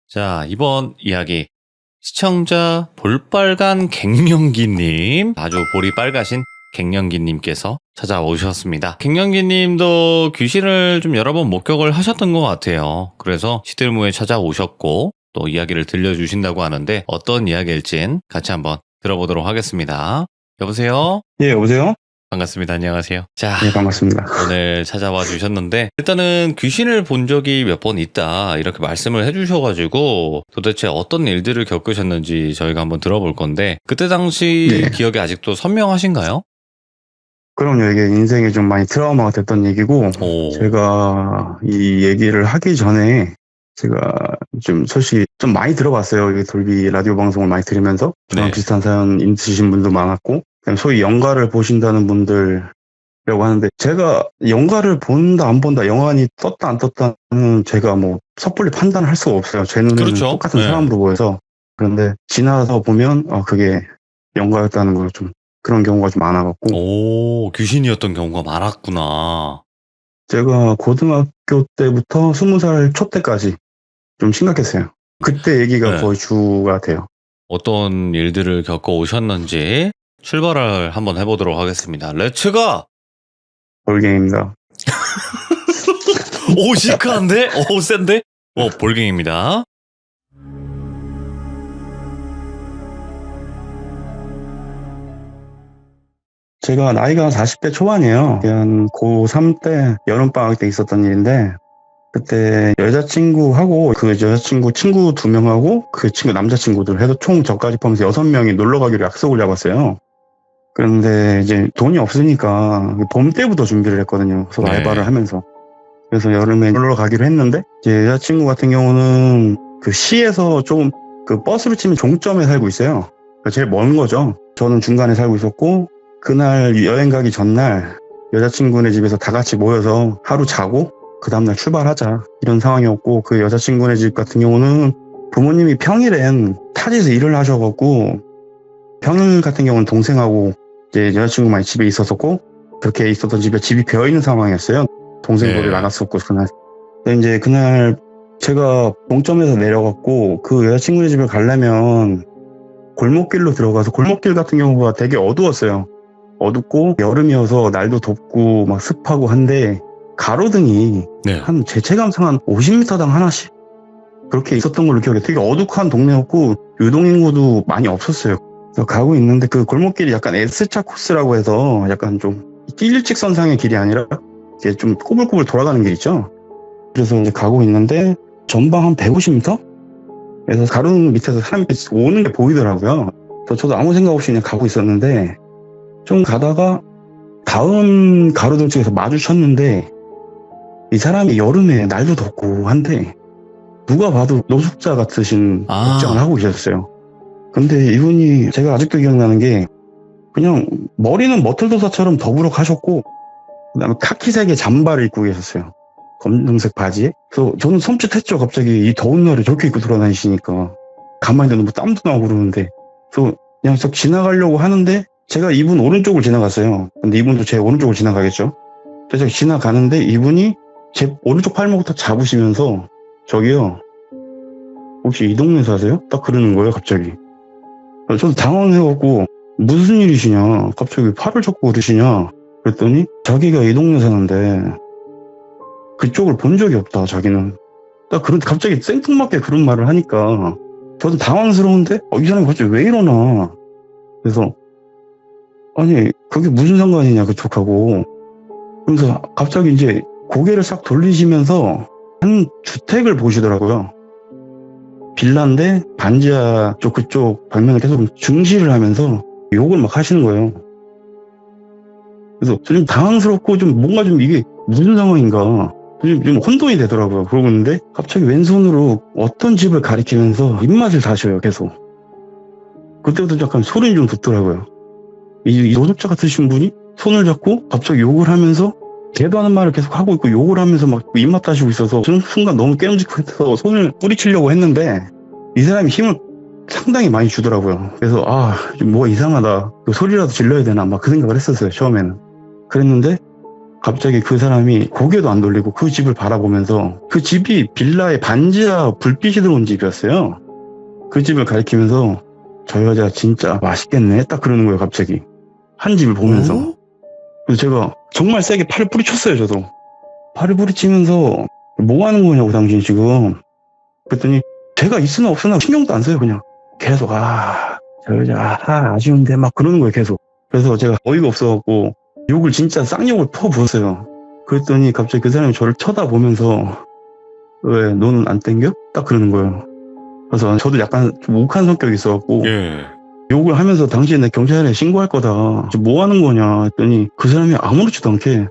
자, 이번 이야기. 시청자 볼빨간 갱년기님, 아주 볼이 빨가신 갱년기님께서 찾아오셨습니다. 갱년기님도 귀신을 좀 여러 번 목격을 하셨던 것 같아요. 그래서 시들무에 찾아오셨고 또 이야기를 들려주신다고 하는데 어떤 이야기일진 같이 한번 들어보도록 하겠습니다. 여보세요? 예, 여보세요? 반갑습니다. 안녕하세요. 자, 예, 반갑습니다. 오늘 찾아와 주셨는데 일단은 귀신을 본 적이 몇 번 있다 이렇게 말씀을 해주셔가지고 도대체 어떤 일들을 겪으셨는지 저희가 한번 들어볼 건데 그때 당시 네. 기억이 아직도 선명하신가요? 그럼요, 이게 인생에 좀 많이 트라우마가 됐던 얘기고, 오. 제가 이 얘기를 하기 전에, 제가 좀 솔직히 좀 많이 들어봤어요. 이 돌비 라디오 방송을 많이 들으면서. 저랑 네. 비슷한 사연 있으신 분도 많았고, 그냥 소위 영화를 보신다는 분들이라고 하는데, 제가 영화를 본다, 안 본다, 영화관이 떴다, 안 떴다는 제가 뭐 섣불리 판단을 할 수가 없어요. 제 눈에는 그렇죠. 똑같은 네. 사람으로 보여서. 그런데 지나서 보면, 그게 영화였다는 걸 좀, 그런 경우가 좀 많아갖고. 오, 귀신이었던 경우가 많았구나. 제가 고등학교 때부터 20살 초 때까지 좀 심각했어요. 그때 얘기가 네. 거의 주가 돼요. 어떤 일들을 겪어 오셨는지 출발을 한번 해보도록 하겠습니다. 렛츠고! 볼갱입니다. 오, 시크한데? 오, 센데? 볼갱입니다. 제가 나이가 40대 초반이에요. 한 고3 때 여름방학 때 있었던 일인데, 그때 여자친구하고 그 여자친구 친구 2명하고 그 친구 남자친구들 해서 총 저까지 포함해서 6명이 놀러 가기로 약속을 잡았어요. 그런데 이제 돈이 없으니까 봄 때부터 준비를 했거든요. 서로 네. 알바를 하면서. 그래서 여름에 놀러 가기로 했는데, 제 여자친구 같은 경우는 그 시에서 조금 그 버스로 치면 종점에 살고 있어요. 그러니까 제일 먼 거죠. 저는 중간에 살고 있었고, 그날 여행 가기 전날 여자친구네 집에서 다 같이 모여서 하루 자고 그 다음날 출발하자 이런 상황이었고, 그 여자친구네 집 같은 경우는 부모님이 평일엔 타지에서 일을 하셔갖고 평일 같은 경우는 동생하고 이제 여자친구만 집에 있었었고, 그렇게 있었던 집에 집이 비어있는 상황이었어요. 동생 돌에 네. 나갔었고 그날. 근데 이제 그날 제가 동점에서 내려갔고 그 여자친구네 집을 가려면 골목길로 들어가서, 골목길 같은 경우가 되게 어두웠어요. 어둡고 여름이어서 날도 덥고 막 습하고 한데 가로등이 네. 한 제 체감상 한 50m당 하나씩 그렇게 있었던 걸로 기억해요. 되게 어둑한 동네였고 유동인구도 많이 없었어요. 그래서 가고 있는데 그 골목길이 약간 S자 코스라고 해서 약간 좀 일직선상의 길이 아니라 이게 좀 꼬불꼬불 돌아가는 길 있죠. 그래서 이제 가고 있는데 전방 한 150m? 그래서 가로등 밑에서 사람이 오는 게 보이더라고요. 그래서 저도 아무 생각 없이 그냥 가고 있었는데 좀 가다가 다음 가로등 쪽에서 마주쳤는데, 이 사람이 여름에 날도 덥고 한데 누가 봐도 노숙자 같으신 복장을 하고 계셨어요. 근데 이분이 제가 아직도 기억나는 게 그냥 머리는 머틀도사처럼 더부룩하셨고 그다음에 카키색의 잠바를 입고 계셨어요. 검정색 바지에. 그래서 저는 섬찟했죠. 갑자기 이 더운 날에 저렇게 입고 돌아다니시니까. 가만히 있는데 뭐 땀도 나고 그러는데. 그래서 그냥 썩 지나가려고 하는데 제가 이분 오른쪽을 지나갔어요. 근데 이분도 제 오른쪽을 지나가겠죠. 그래서 지나가는데 이분이 제 오른쪽 팔목부터 잡으시면서 저기요, 혹시 이 동네 사세요? 딱 그러는 거예요, 갑자기. 저도 당황해갖고 무슨 일이시냐, 갑자기 팔을 잡고 그러시냐 그랬더니 자기가 이 동네 사는데 그쪽을 본 적이 없다, 자기는. 딱 그런, 갑자기 생뚱맞게 그런 말을 하니까 저도 당황스러운데 이 사람이 갑자기 왜 이러나. 그래서 아니 그게 무슨 상관이냐 그쪽하고. 그러면서 갑자기 이제 고개를 싹 돌리시면서 한 주택을 보시더라고요. 빌라인데 반지하 쪽 그쪽 방면을 계속 중시를 하면서 욕을 막 하시는 거예요. 그래서 좀 당황스럽고 좀 뭔가 좀 이게 무슨 상황인가 좀 혼돈이 되더라고요. 그러고 있는데 갑자기 왼손으로 어떤 집을 가리키면서 입맛을 다셔요, 계속. 그때부터 약간 소름이 좀 돋더라고요. 이 노숙자 같으신 분이 손을 잡고 갑자기 욕을 하면서 걔도 하는 말을 계속 하고 있고 욕을 하면서 막 입맛 다시고 있어서 저는 순간 너무 깨름직해서 손을 뿌리치려고 했는데 이 사람이 힘을 상당히 많이 주더라고요. 그래서 좀 뭐가 이상하다, 그 소리라도 질러야 되나 막 그 생각을 했었어요, 처음에는. 그랬는데 갑자기 그 사람이 고개도 안 돌리고 그 집을 바라보면서 그 집이 빌라에 반지하 불빛이 들어온 집이었어요. 그 집을 가리키면서 저 여자 진짜 맛있겠네 딱 그러는 거예요. 갑자기 한 집을 보면서. 그래서 제가 정말 세게 팔을 뿌리쳤어요. 저도 팔을 뿌리치면서 뭐 하는 거냐고 당신 지금. 그랬더니 제가 있으나 없으나 신경도 안 써요. 그냥 계속 저 여자 아쉬운데 막 그러는 거예요. 계속. 그래서 제가 어이가 없어갖고 욕을 진짜 쌍욕을 퍼부었어요. 그랬더니 갑자기 그 사람이 저를 쳐다보면서 왜 너는 안 땡겨? 딱 그러는 거예요. 그래서 저도 약간 좀 욱한 성격이 있어갖고 예. 욕을 하면서 당신 내 경찰에 신고할 거다. 지금 뭐 하는 거냐 했더니 그 사람이 아무렇지도 않게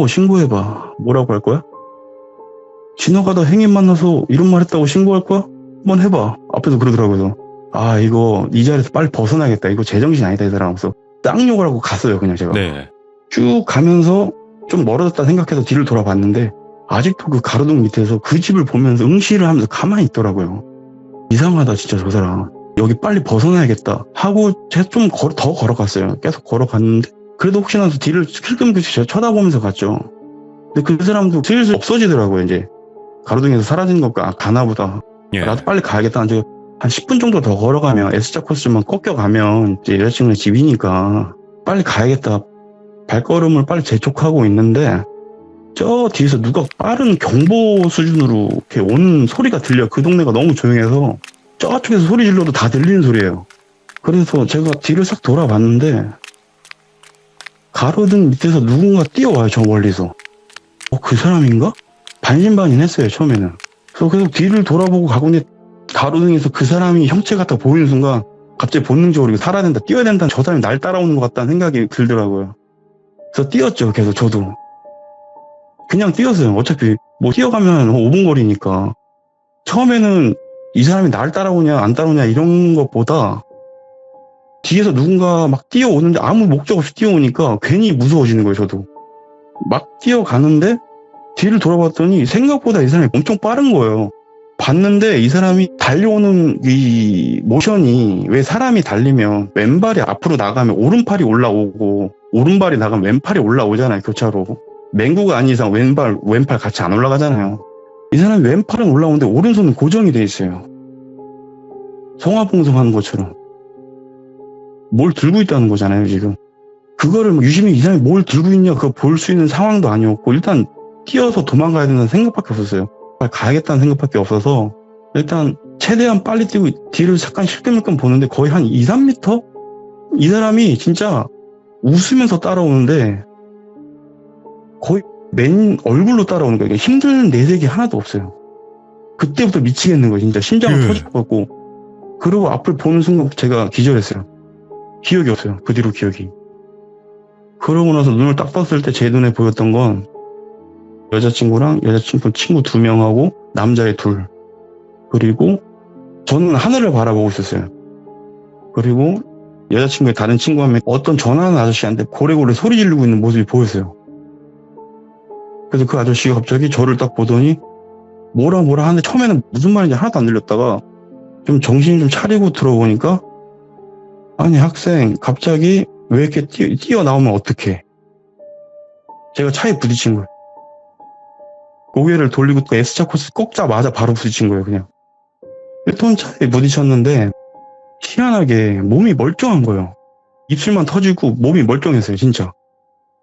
신고해봐. 뭐라고 할 거야? 지나가다 행인 만나서 이런 말 했다고 신고할 거야? 한번 해봐. 앞에서 그러더라고요. 이거 이 자리에서 빨리 벗어나겠다. 이거 제정신 아니다 이 사람. 그래서 쌍욕을 하고 갔어요. 그냥 제가. 네. 쭉 가면서 좀 멀어졌다 생각해서 뒤를 돌아봤는데 아직도 그 가로등 밑에서 그 집을 보면서 응시를 하면서 가만히 있더라고요. 이상하다 진짜 저 사람. 여기 빨리 벗어나야겠다 하고 제가 좀 더 걸어갔어요. 계속 걸어갔는데 그래도 혹시나 뒤를 슬금슬금 쳐다보면서 갔죠. 근데 그 사람도 슬슬 없어지더라고요. 이제 가로등에서 사라지는 것과 가나보다. 예. 나도 빨리 가야겠다. 이제 한 10분 정도 더 걸어가면 S자 코스만 꺾여가면 이제 여자친구네 집이니까 빨리 가야겠다. 발걸음을 빨리 재촉하고 있는데 저 뒤에서 누가 빠른 경보 수준으로 이렇게 오는 소리가 들려. 그 동네가 너무 조용해서 저쪽에서 소리 질러도 다 들리는 소리예요. 그래서 제가 뒤를 싹 돌아봤는데 가로등 밑에서 누군가 뛰어와요. 저 멀리서. 그 사람인가? 반신반인했어요. 처음에는. 그래서 계속 뒤를 돌아보고 가고 있는데 가로등에서 그 사람이 형체가 딱 보이는 순간 갑자기 본능적으로 살아야 된다, 뛰어야 된다, 저 사람이 날 따라오는 것 같다는 생각이 들더라고요. 그래서 뛰었죠. 계속 저도 그냥 뛰었어요. 어차피 뭐 뛰어가면 5분 거리니까. 처음에는 이 사람이 날 따라오냐 안 따라오냐 이런 것보다 뒤에서 누군가 막 뛰어오는데 아무 목적 없이 뛰어오니까 괜히 무서워지는 거예요. 저도 막 뛰어가는데 뒤를 돌아봤더니 생각보다 이 사람이 엄청 빠른 거예요. 봤는데 이 사람이 달려오는 이 모션이, 왜 사람이 달리면 왼발이 앞으로 나가면 오른팔이 올라오고 오른발이 나가면 왼팔이 올라오잖아요. 교차로 맹구가 아닌 이상 왼팔 같이 안 올라가잖아요. 이 사람이 왼팔은 올라오는데 오른손은 고정이 돼 있어요. 성화봉송하는 것처럼 뭘 들고 있다는 거잖아요. 지금 그거를 유심히 이 사람이 뭘 들고 있냐 그거 볼 수 있는 상황도 아니었고 일단 뛰어서 도망가야 된다는 생각밖에 없었어요. 빨리 가야겠다는 생각밖에 없어서 일단 최대한 빨리 뛰고 뒤를 잠깐 실끔실끔 보는데 거의 한 2, 3m? 이 사람이 진짜 웃으면서 따라오는데 거의 맨 얼굴로 따라오는 거예요. 힘든 내색이 하나도 없어요. 그때부터 미치겠는 거예요. 진짜 심장을 터질 것 같고. 그리고 앞을 보는 순간 제가 기절했어요. 기억이 없어요. 그 뒤로 기억이. 그러고 나서 눈을 딱 떴을 때 제 눈에 보였던 건 여자친구랑 여자친구 친구 2명하고 남자애 2. 그리고 저는 하늘을 바라보고 있었어요. 그리고 여자친구의 다른 친구 한 명 어떤 전화하는 아저씨한테 고래고래 소리 지르고 있는 모습이 보였어요. 그래서 그 아저씨가 갑자기 저를 딱 보더니 뭐라 하는데 처음에는 무슨 말인지 하나도 안 들렸다가 좀 정신을 좀 차리고 들어보니까 아니 학생 갑자기 왜 이렇게 뛰어나오면 어떡해. 제가 차에 부딪힌 거예요. 고개를 돌리고 또 S자 코스 꺾자마자 바로 부딪힌 거예요. 그냥 1톤 차에 부딪혔는데 희한하게 몸이 멀쩡한 거예요. 입술만 터지고 몸이 멀쩡했어요. 진짜.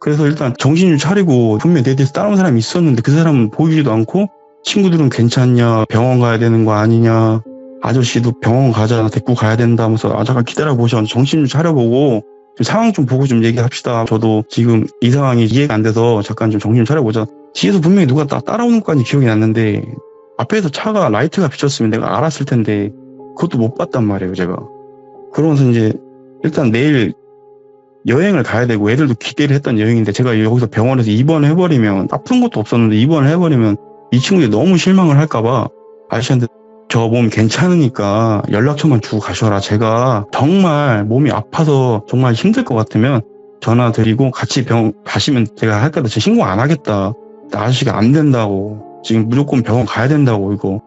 그래서 일단 정신을 차리고 분명히 내 뒤에서 따라온 사람이 있었는데 그 사람은 보이지도 않고 친구들은 괜찮냐, 병원 가야 되는 거 아니냐, 아저씨도 병원 가자, 데리고 가야 된다 하면서 잠깐 기다려보셔. 정신 좀 차려보고 좀 상황 좀 보고 좀 얘기합시다. 저도 지금 이 상황이 이해가 안 돼서 잠깐 좀 정신 좀 차려보자. 뒤에서 분명히 누가 따라오는 것까지 기억이 났는데 앞에서 차가 라이트가 비쳤으면 내가 알았을 텐데 그것도 못 봤단 말이에요. 제가. 그러면서 이제 일단 내일 여행을 가야 되고 애들도 기대를 했던 여행인데 제가 여기서 병원에서 입원을 해버리면 아픈 것도 없었는데 입원을 해버리면 이 친구들이 너무 실망을 할까봐 아저씨한테 저 몸 괜찮으니까 연락처만 주고 가셔라. 제가 정말 몸이 아파서 정말 힘들 것 같으면 전화 드리고 같이 병원 가시면 제가 할 때도 제 신고 안 하겠다. 아저씨가 안 된다고. 지금 무조건 병원 가야 된다고 이거.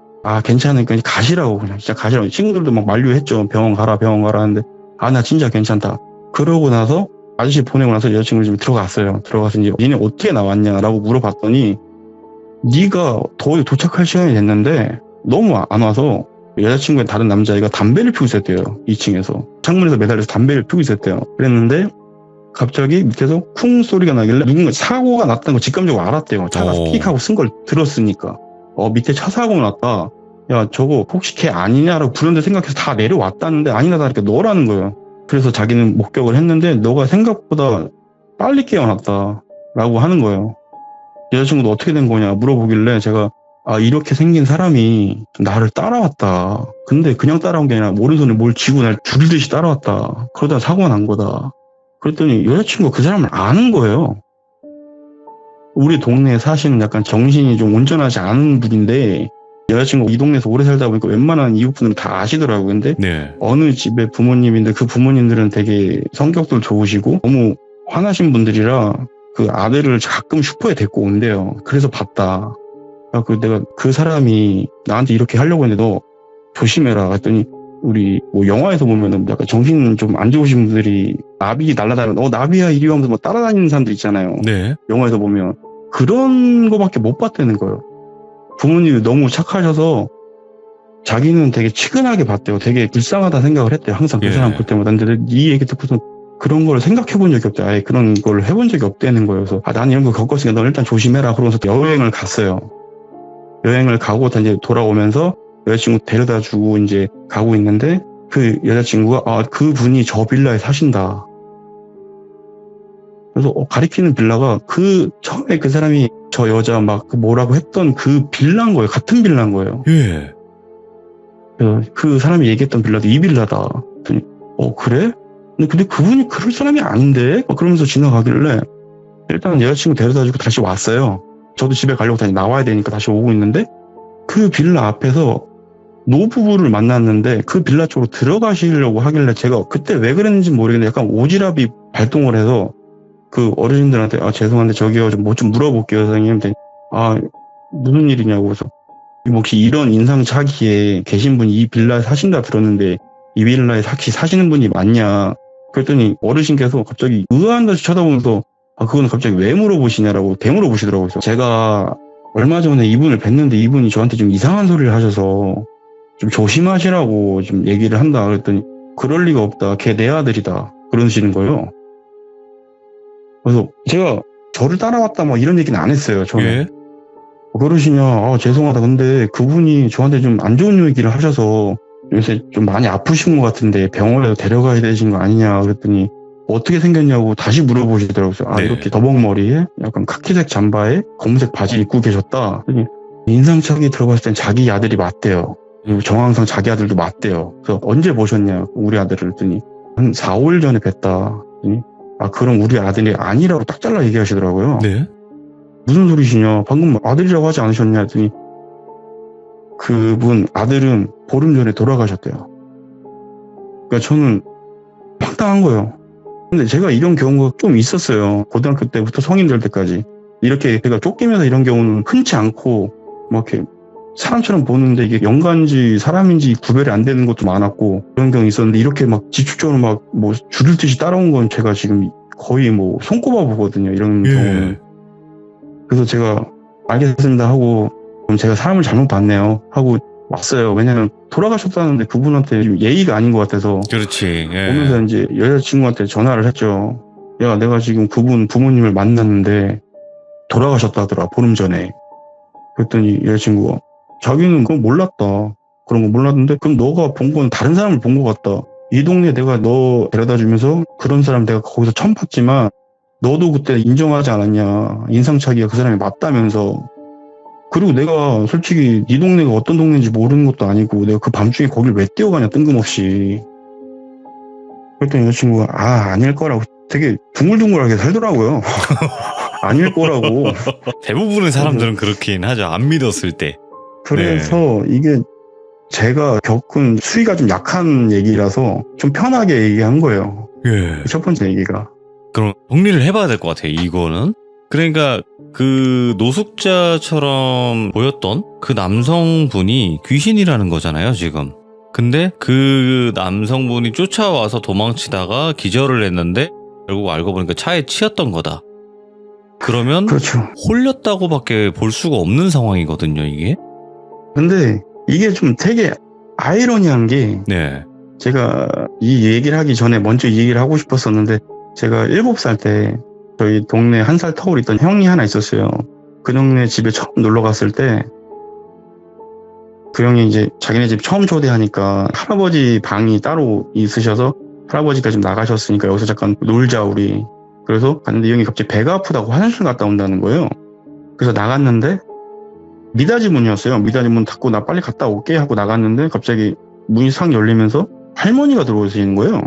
괜찮으니까 가시라고. 그냥 진짜 가시라고. 친구들도 막 만류했죠. 병원 가라 하는데 나 진짜 괜찮다. 그러고 나서 아저씨 보내고 나서 여자친구를 좀 들어갔어요. 들어가서 이제 니네 어떻게 나왔냐라고 물어봤더니 네가 거의 도착할 시간이 됐는데 너무 안 와서 여자친구의 다른 남자애가 담배를 피우고 있었대요. 2층에서. 창문에서 매달려서 담배를 피우고 있었대요. 그랬는데 갑자기 밑에서 쿵 소리가 나길래 누군가 사고가 났다는 걸 직감적으로 알았대요. 차가 픽 하고 쓴 걸 들었으니까. 밑에 차 사고가 났다. 야, 저거 혹시 걔 아니냐라고 불현듯 생각해서 다 내려왔다는데 아니나 다르니까 너라는 거예요. 그래서 자기는 목격을 했는데 너가 생각보다 빨리 깨어났다 라고 하는 거예요. 여자친구도 어떻게 된 거냐 물어보길래 제가 이렇게 생긴 사람이 나를 따라왔다. 근데 그냥 따라온 게 아니라 오른손에 뭘 쥐고 날 죽이듯이 따라왔다. 그러다 사고가 난 거다. 그랬더니 여자친구가 그 사람을 아는 거예요. 우리 동네에 사시는 약간 정신이 좀 온전하지 않은 분인데 여자친구가 이 동네에서 오래 살다 보니까 웬만한 이웃분들은 다 아시더라고요. 근데 네. 어느 집의 부모님인데 그 부모님들은 되게 성격도 좋으시고 너무 화나신 분들이라 그 아들을 가끔 슈퍼에 데리고 온대요. 그래서 봤다. 내가 그 사람이 나한테 이렇게 하려고 했는데 너 조심해라. 그랬더니 우리 뭐 영화에서 보면은 약간 정신 좀 안 좋으신 분들이 나비 날아다니면 나비야 이리 하면서 뭐 따라다니는 사람들 있잖아요. 네. 영화에서 보면 그런 거밖에 못 봤다는 거예요. 부모님이 너무 착하셔서 자기는 되게 치근하게 봤대요. 되게 불쌍하다 생각을 했대요. 항상 그 사람 볼 때마다. 근데 이 얘기 듣고서 그런 걸 생각해 본 적이 없대. 아예 그런 걸 해본 적이 없다는 거예요. 그래서 나는 이런 거 겪었으니까 너 일단 조심해라. 그러면서 여행을 갔어요. 여행을 가고 이제 돌아오면서 여자친구 데려다 주고 이제 가고 있는데 그 여자친구가 그분이 저 빌라에 사신다. 그래서 가리키는 빌라가 처음에 그 사람이 저 여자 막 뭐라고 했던 그 빌라인 거예요. 같은 빌라인 거예요. 예. 그래서 그 사람이 얘기했던 빌라도 이 빌라다. 그랬더니 그래? 근데 그분이 그럴 사람이 아닌데? 그러면서 지나가길래 일단 여자친구 데려다 주고 다시 왔어요. 저도 집에 가려고 다시 나와야 되니까 다시 오고 있는데 그 빌라 앞에서 노부부를 만났는데 그 빌라 쪽으로 들어가시려고 하길래 제가 그때 왜 그랬는지 모르겠는데 약간 오지랖이 발동을 해서 그 어르신들한테 죄송한데 저기요 뭐 좀 물어볼게요 선생님. 무슨 일이냐고. 그래서 혹시 이런 인상착의에 계신 분이 이 빌라에 사신다 들었는데 이 빌라에 사시는 분이 맞냐. 그랬더니 어르신께서 갑자기 의아한 듯이 쳐다보면서 그건 갑자기 왜 물어보시냐라고 되물어보시더라고요. 그래서 제가 얼마 전에 이분을 뵀는데 이분이 저한테 좀 이상한 소리를 하셔서 좀 조심하시라고 좀 얘기를 한다. 그랬더니 그럴 리가 없다. 걔 내 아들이다. 그러시는 거예요. 그래서 제가 저를 따라왔다 뭐 이런 얘기는 안 했어요. 저는. 예. 그러시냐. 죄송하다. 근데 그분이 저한테 좀 안 좋은 얘기를 하셔서 요새 좀 많이 아프신 것 같은데 병원에 데려가야 되신 거 아니냐. 그랬더니 어떻게 생겼냐고 다시 물어보시더라고요. 네. 이렇게 더벅머리에 약간 카키색 잠바에 검은색 바지 입고 계셨다. 그랬더니 인상착의 들어봤을 땐 자기 아들이 맞대요. 그리고 정황상 자기 아들도 맞대요. 그래서 언제 보셨냐 우리 아들을. 그랬더니 한 4, 5일 전에 뵀다. 그랬더니 그럼 우리 아들이 아니라고 딱 잘라 얘기하시더라고요. 네. 무슨 소리시냐. 방금 아들이라고 하지 않으셨냐 했더니 그분 아들은 보름 전에 돌아가셨대요. 그러니까 저는 황당한 거예요. 근데 제가 이런 경우가 좀 있었어요. 고등학교 때부터 성인 될 때까지. 이렇게 제가 쫓기면서 이런 경우는 흔치 않고 막 이렇게 사람처럼 보는데 이게 영가인지 사람인지 구별이 안 되는 것도 많았고 그런 경우 있었는데 이렇게 막 집중적으로 막 뭐 줄을 듯이 따라온 건 제가 지금 거의 뭐 손꼽아 보거든요. 이런 경우는. 그래서 제가 알겠습니다 하고 그럼 제가 사람을 잘못 봤네요 하고 왔어요. 왜냐면 돌아가셨다는데 그분한테 예의가 아닌 것 같아서. 그렇지. 예. 오면서 이제 여자친구한테 전화를 했죠. 야, 내가 지금 그분 부모님을 만났는데 돌아가셨다더라, 보름 전에. 그랬더니 여자친구가 자기는 그건 몰랐다. 그런 거 몰랐는데 그럼 너가 본 건 다른 사람을 본 것 같다. 이 동네 내가 너 데려다 주면서 그런 사람 내가 거기서 처음 봤지만 너도 그때 인정하지 않았냐. 인상착의가 그 사람이 맞다면서. 그리고 내가 솔직히 네 동네가 어떤 동네인지 모르는 것도 아니고 내가 그 밤중에 거길 왜 뛰어가냐 뜬금없이. 그랬더니 여자친구가 아닐 거라고 되게 둥글둥글하게 살더라고요. 아닐 거라고. 대부분의 사람들은 그렇긴 하죠. 안 믿었을 때. 그래서 이게 제가 겪은 수위가 좀 약한 얘기라서 좀 편하게 얘기한 거예요. 예. 첫 번째 얘기가. 그럼 정리를 해봐야 될 것 같아요. 이거는. 그러니까 그 노숙자처럼 보였던 그 남성분이 귀신이라는 거잖아요, 지금. 근데 그 남성분이 쫓아와서 도망치다가 기절을 했는데 결국 알고 보니까 차에 치였던 거다. 그러면 그렇죠. 홀렸다고밖에 볼 수가 없는 상황이거든요, 이게. 근데 이게 좀 되게 아이러니한 게 네. 제가 이 얘기를 하기 전에 먼저 이 얘기를 하고 싶었었는데 제가 7살 때 저희 동네 한 살 터울 있던 형이 하나 있었어요. 그 동네 집에 처음 놀러 갔을 때 그 형이 이제 자기네 집 처음 초대하니까 할아버지 방이 따로 있으셔서 할아버지가 좀 나가셨으니까 여기서 잠깐 놀자 우리. 그래서 갔는데 이 형이 갑자기 배가 아프다고 화장실 갔다 온다는 거예요. 그래서 나갔는데 미닫이 문이었어요. 미닫이 문 닫고 나 빨리 갔다 올게 하고 나갔는데 갑자기 문이 싹 열리면서 할머니가 들어오시는 거예요.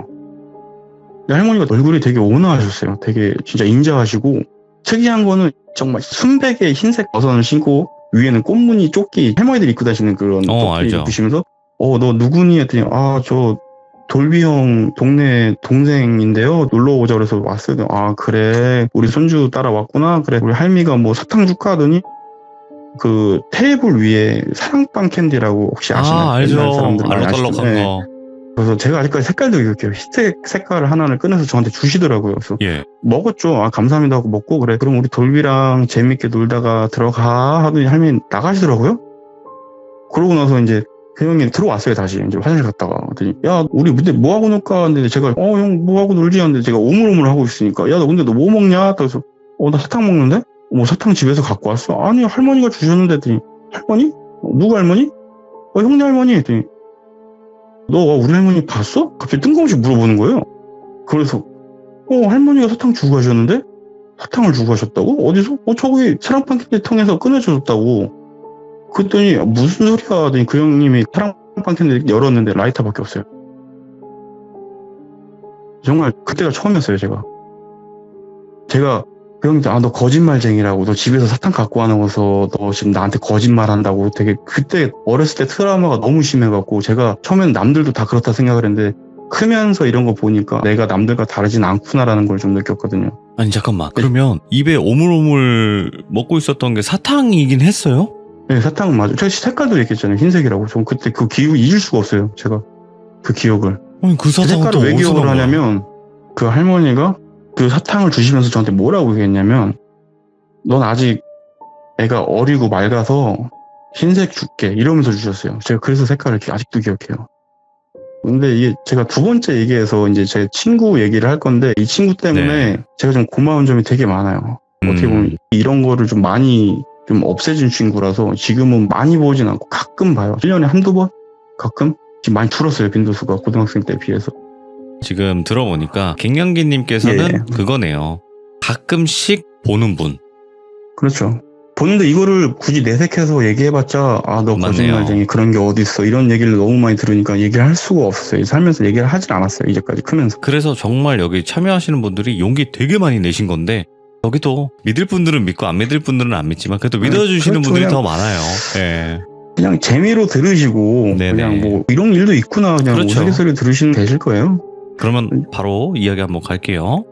근데 할머니가 얼굴이 되게 온화하셨어요. 되게 진짜 인자하시고 특이한 거는 정말 순백의 흰색 버선을 신고 위에는 꽃무늬 조끼 할머니들이 입고 다니시는 그런 조끼 알죠. 입으시면서 너 누구니 했더니 저 돌비 형 동네 동생인데요. 놀러 오자 그래서 왔어요. 그래 우리 손주 따라왔구나. 그래 우리 할미가 뭐 사탕 줄까 하더니 그 테이블 위에 사랑빵 캔디라고 혹시 아시나요? 알죠. 옛날 사람들 많이 알록달록한 아시죠? 거. 그래서 제가 아직까지 색깔도 기억해요. 흰색 색깔 하나를 꺼내서 저한테 주시더라고요. 그래서 예. 먹었죠. 감사합니다 하고 먹고 그래 그럼 우리 돌비랑 재밌게 놀다가 들어가 하더니 할머니 나가시더라고요. 그러고 나서 이제 그 형이 들어왔어요. 다시 이제 화장실 갔다가 그랬더니 야 우리 근데 뭐 하고 놀까 하는데 제가 형 뭐 하고 놀지 하는데 제가 오물오물 하고 있으니까 야 너 근데 너 뭐 먹냐? 그래서 나 사탕 먹는데? 뭐 사탕 집에서 갖고 왔어? 아니 할머니가 주셨는데 했더니 할머니? 누구 할머니? 형네 할머니 했더니 너 우리 할머니 봤어? 갑자기 뜬금없이 물어보는 거예요. 그래서 할머니가 사탕 주고 가셨는데? 사탕을 주고 가셨다고? 어디서? 저기 사랑빵 캔디 통해서 꺼내줬다고. 그랬더니 무슨 소리야 하더니 그 형님이 사랑빵 캔디 열었는데 라이터밖에 없어요. 정말 그때가 처음이었어요. 제가 그 형한테 너 거짓말쟁이라고 너 집에서 사탕 갖고 와놓고서 너 지금 나한테 거짓말한다고 되게 그때 어렸을 때 트라우마가 너무 심해갖고 제가 처음엔 남들도 다 그렇다 생각을 했는데 크면서 이런 거 보니까 내가 남들과 다르진 않구나라는 걸 좀 느꼈거든요. 아니 잠깐만. 그러면 입에 오물오물 먹고 있었던 게 사탕이긴 했어요? 네, 사탕은 맞아요. 제가 색깔도 얘기했잖아요. 흰색이라고. 전 그때 그 기억을 잊을 수가 없어요. 제가 그 기억을. 아니 그 그 사탕은 또 색깔을 왜 어디서 기억을 난 거야? 하냐면 그 할머니가 그 사탕을 주시면서 저한테 뭐라고 얘기했냐면 넌 아직 애가 어리고 맑아서 흰색 줄게 이러면서 주셨어요. 제가 그래서 색깔을 아직도 기억해요. 근데 이게 제가 두 번째 얘기에서 이제 제 친구 얘기를 할 건데 이 친구 때문에 제가 좀 고마운 점이 되게 많아요. 어떻게 보면 이런 거를 좀 많이 좀 없애진 친구라서 지금은 많이 보진 않고 가끔 봐요. 1년에 한두 번? 가끔? 지금 많이 줄었어요. 빈도수가 고등학생 때 비해서. 지금 들어보니까 갱년기님께서는 그거네요. 가끔씩 보는 분. 그렇죠. 보는데 이거를 굳이 내색해서 얘기해봤자 너 거짓말쟁이 그런 게 어딨어 이런 얘기를 너무 많이 들으니까 얘기를 할 수가 없었어요. 살면서 얘기를 하질 않았어요. 이제까지 크면서. 그래서 정말 여기 참여하시는 분들이 용기 되게 많이 내신 건데 여기도 믿을 분들은 믿고 안 믿을 분들은 안 믿지만 그래도 믿어주시는 그렇죠. 분들이 더 많아요. 예. 그냥 재미로 들으시고 네네. 그냥 뭐 이런 일도 있구나 그냥 그렇죠. 우스갯소리 들으시면 되실 거예요. 그러면 바로 이야기 한번 갈게요.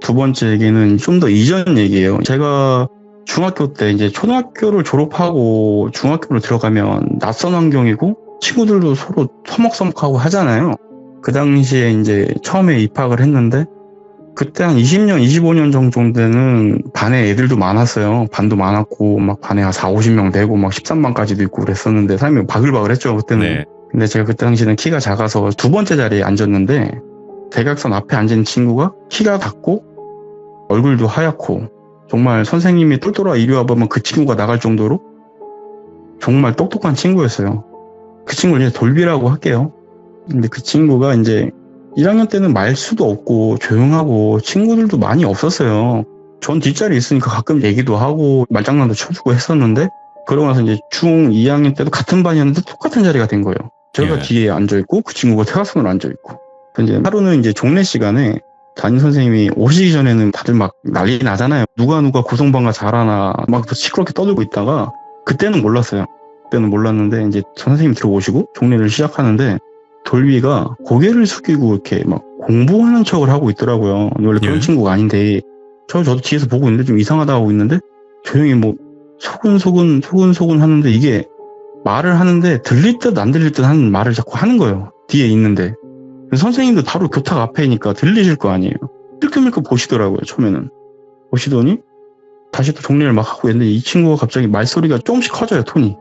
두 번째 얘기는 좀 더 이전 얘기예요. 제가 중학교 때 이제 초등학교를 졸업하고 중학교로 들어가면 낯선 환경이고 친구들도 서로 서먹서먹하고 하잖아요. 그 당시에 이제 처음에 입학을 했는데 그때 한 20년, 25년 정도 되는 반에 애들도 많았어요. 반도 많았고 막 반에 한 4, 50명 되고 막 13반까지도 있고 그랬었는데 삶이 바글바글했죠 그때는. 네. 근데 제가 그때 당시에는 키가 작아서 두 번째 자리에 앉았는데 대각선 앞에 앉은 친구가 키가 작고 얼굴도 하얗고 정말 선생님이 똘똘아 이리 와보면 그 친구가 나갈 정도로 정말 똑똑한 친구였어요. 그 친구를 이제 돌비라고 할게요. 근데 그 친구가 이제 1학년 때는 말수도 없고 조용하고 친구들도 많이 없었어요. 전 뒷자리에 있으니까 가끔 얘기도 하고 말장난도 쳐주고 했었는데 그러고 나서 이제 중 2학년 때도 같은 반이었는데 똑같은 자리가 된 거예요. 제가 뒤에 앉아있고 그 친구가 대각선으로 앉아있고 이제 하루는 이제 종례 시간에 담임 선생님이 오시기 전에는 다들 막 난리 나잖아요. 누가 고성방가 잘하나 막 시끄럽게 떠들고 있다가 그때는 몰랐어요. 그때는 몰랐는데 이제 선생님이 들어오시고 종례를 시작하는데 돌비가 고개를 숙이고 이렇게 막 공부하는 척을 하고 있더라고요. 원래 그런 친구가 아닌데 저도 뒤에서 보고 있는데 좀 이상하다 하고 있는데 조용히 뭐 소근소근 하는데 이게 말을 하는데 들릴 듯 안 들릴 듯 하는 말을 자꾸 하는 거예요. 뒤에 있는데. 선생님도 바로 교탁 앞에니까 들리실 거 아니에요. 힐끔힐끔 보시더라고요. 처음에는 보시더니 다시 또 정리를 막 하고 있는데 이 친구가 갑자기 말소리가 조금씩 커져요. 톤이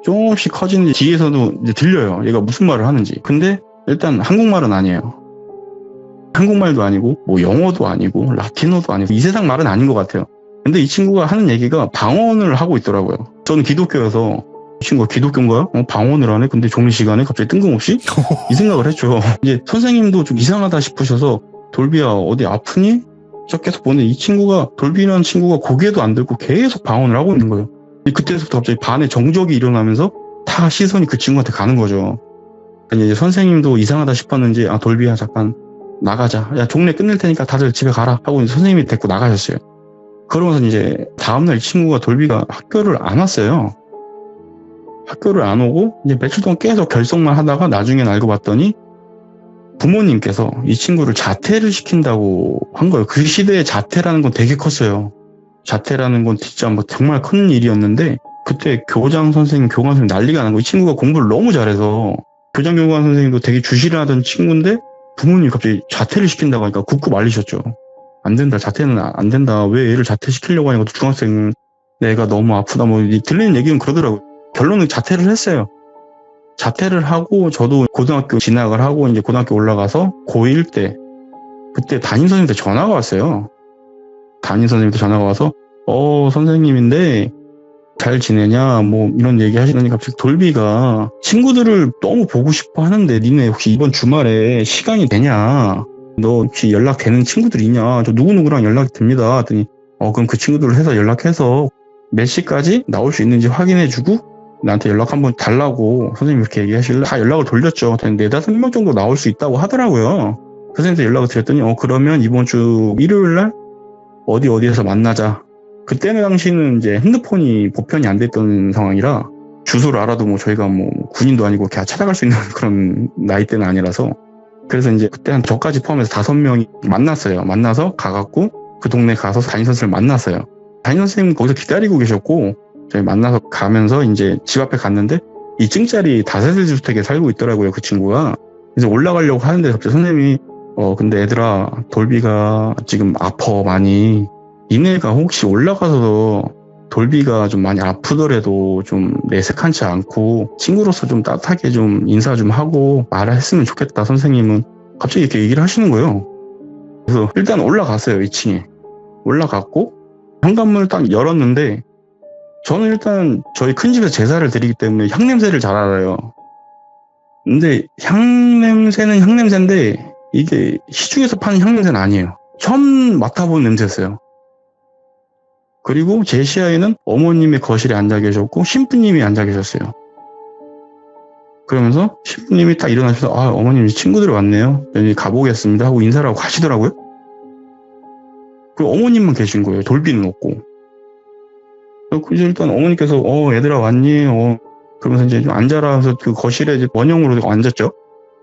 조금씩 커지는데 뒤에서도 이제 들려요. 얘가 무슨 말을 하는지. 근데 일단 한국말은 아니에요. 한국말도 아니고 뭐 영어도 아니고 라틴어도 아니고 이 세상 말은 아닌 것 같아요. 근데 이 친구가 하는 얘기가 방언을 하고 있더라고요. 저는 기독교여서 이 친구가 기독교인가요? 방언을 하네? 근데 종례 시간에 갑자기 뜬금없이? 이 생각을 했죠. 이제 선생님도 좀 이상하다 싶으셔서 돌비야 어디 아프니? 저 계속 보는데 이 친구가 돌비라는 친구가 고개도 안 들고 계속 방언을 하고 있는 거예요. 그때부터 갑자기 반에 정적이 일어나면서 다 시선이 그 친구한테 가는 거죠. 이제 선생님도 이상하다 싶었는지 돌비야 잠깐 나가자. 야 종례 끝낼 테니까 다들 집에 가라 하고 선생님이 데리고 나가셨어요. 그러면서 이제 다음날 이 친구가 돌비가 학교를 안 왔어요. 학교를 안 오고 이제 며칠 동안 계속 결석만 하다가 나중에 알고 봤더니 부모님께서 이 친구를 자퇴를 시킨다고 한 거예요. 그 시대에 자퇴라는 건 되게 컸어요. 자퇴라는 건 진짜 뭐 정말 큰 일이었는데 그때 교장 선생님, 교관 선생님 난리가 난 거예요. 이 친구가 공부를 너무 잘해서 교장, 교관 선생님도 되게 주시를 하던 친구인데 부모님이 갑자기 자퇴를 시킨다고 하니까 굳고 말리셨죠. 안 된다. 자퇴는 안 된다. 왜 애를 자퇴시키려고 하냐고 중학생 애가 너무 아프다. 뭐 들리는 얘기는 그러더라고요. 결론은 자퇴를 했어요. 자퇴를 하고 저도 고등학교 진학을 하고 이제 고등학교 올라가서 고1 때 그때 담임선생님한테 전화가 왔어요. 담임선생님한테 전화가 와서 선생님인데 잘 지내냐 뭐 이런 얘기 하시더니 갑자기 돌비가 친구들을 너무 보고 싶어 하는데 니네 혹시 이번 주말에 시간이 되냐? 너 혹시 연락되는 친구들 있냐? 저 누구누구랑 연락이 됩니다. 하더니 그럼 그 친구들을 해서 연락해서 몇 시까지 나올 수 있는지 확인해주고 나한테 연락 한번 달라고 선생님이 이렇게 얘기하실래? 다 연락을 돌렸죠. 4-5명 정도 나올 수 있다고 하더라고요. 선생님한테 연락을 드렸더니 그러면 이번 주 일요일날 어디에서 만나자. 그때는 당시는 이제 핸드폰이 보편이 안 됐던 상황이라 주소를 알아도 뭐 저희가 뭐 군인도 아니고 그냥 찾아갈 수 있는 그런 나이대는 아니라서 그래서 이제 그때 한 저까지 포함해서 5명이 만났어요. 만나서 가갖고 그 동네 가서 담임선생님을 만났어요. 담임선생님 거기서 기다리고 계셨고 저희 만나서 가면서 이제 집 앞에 갔는데 2층짜리 다세대 주택에 살고 있더라고요. 그 친구가. 그래서 올라가려고 하는데 갑자기 선생님이 근데 애들아 돌비가 지금 아파 많이. 니네가 혹시 올라가서 돌비가 좀 많이 아프더라도 좀 내색한치 않고 친구로서 좀 따뜻하게 좀 인사 좀 하고 말을 했으면 좋겠다. 선생님은 갑자기 이렇게 얘기를 하시는 거예요. 그래서 일단 올라갔어요. 2층에. 올라갔고 현관문을 딱 열었는데 저는 일단 저희 큰 집에서 제사를 드리기 때문에 향냄새를 잘 알아요. 근데 향냄새는 향냄새인데 이게 시중에서 파는 향냄새는 아니에요. 처음 맡아본 냄새였어요. 그리고 제 시야에는 어머님의 거실에 앉아 계셨고 신부님이 앉아 계셨어요. 그러면서 신부님이 딱 일어나셔서 어머님 친구들이 왔네요. 여기 가보겠습니다 하고 인사를 하고 가시더라고요. 그리고 어머님만 계신 거예요. 돌비는 없고. 그래서 일단 어머니께서 얘들아 왔니? 그러면서 이제 좀 앉아라 해서 그 거실에 이제 원형으로 앉았죠.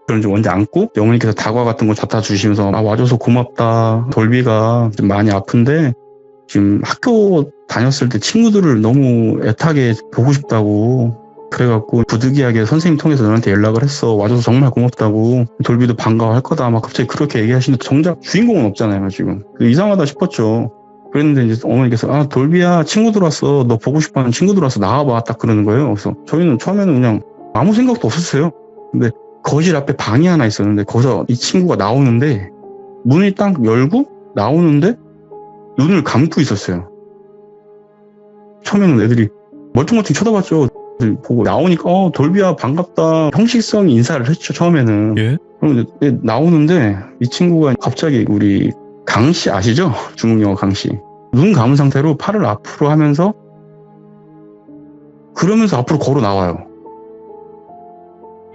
그럼 이제 먼저 앉고 어머니께서 다과 같은 거 갖다 주시면서 와줘서 고맙다. 돌비가 좀 많이 아픈데 지금 학교 다녔을 때 친구들을 너무 애타게 보고 싶다고 그래갖고 부득이하게 선생님 통해서 너한테 연락을 했어. 와줘서 정말 고맙다고. 돌비도 반가워할 거다. 막 갑자기 그렇게 얘기하시는데 정작 주인공은 없잖아요 지금. 이상하다 싶었죠. 그랬는데 이제 어머니께서 돌비야 친구들 왔어. 너 보고 싶어하는 친구들 왔어. 나와봐. 딱 그러는 거예요. 그래서 저희는 처음에는 그냥 아무 생각도 없었어요. 근데 거실 앞에 방이 하나 있었는데 거기서 이 친구가 나오는데 문을 딱 열고 나오는데 눈을 감고 있었어요. 처음에는 애들이 멀뚱멀뚱 쳐다봤죠. 보고 나오니까 돌비야 반갑다. 형식성 인사를 했죠. 처음에는. 예? 그럼 이제 나오는데 이 친구가 갑자기 우리 강씨 아시죠? 중국 영어 강씨. 눈 감은 상태로 팔을 앞으로 하면서 그러면서 앞으로 걸어 나와요.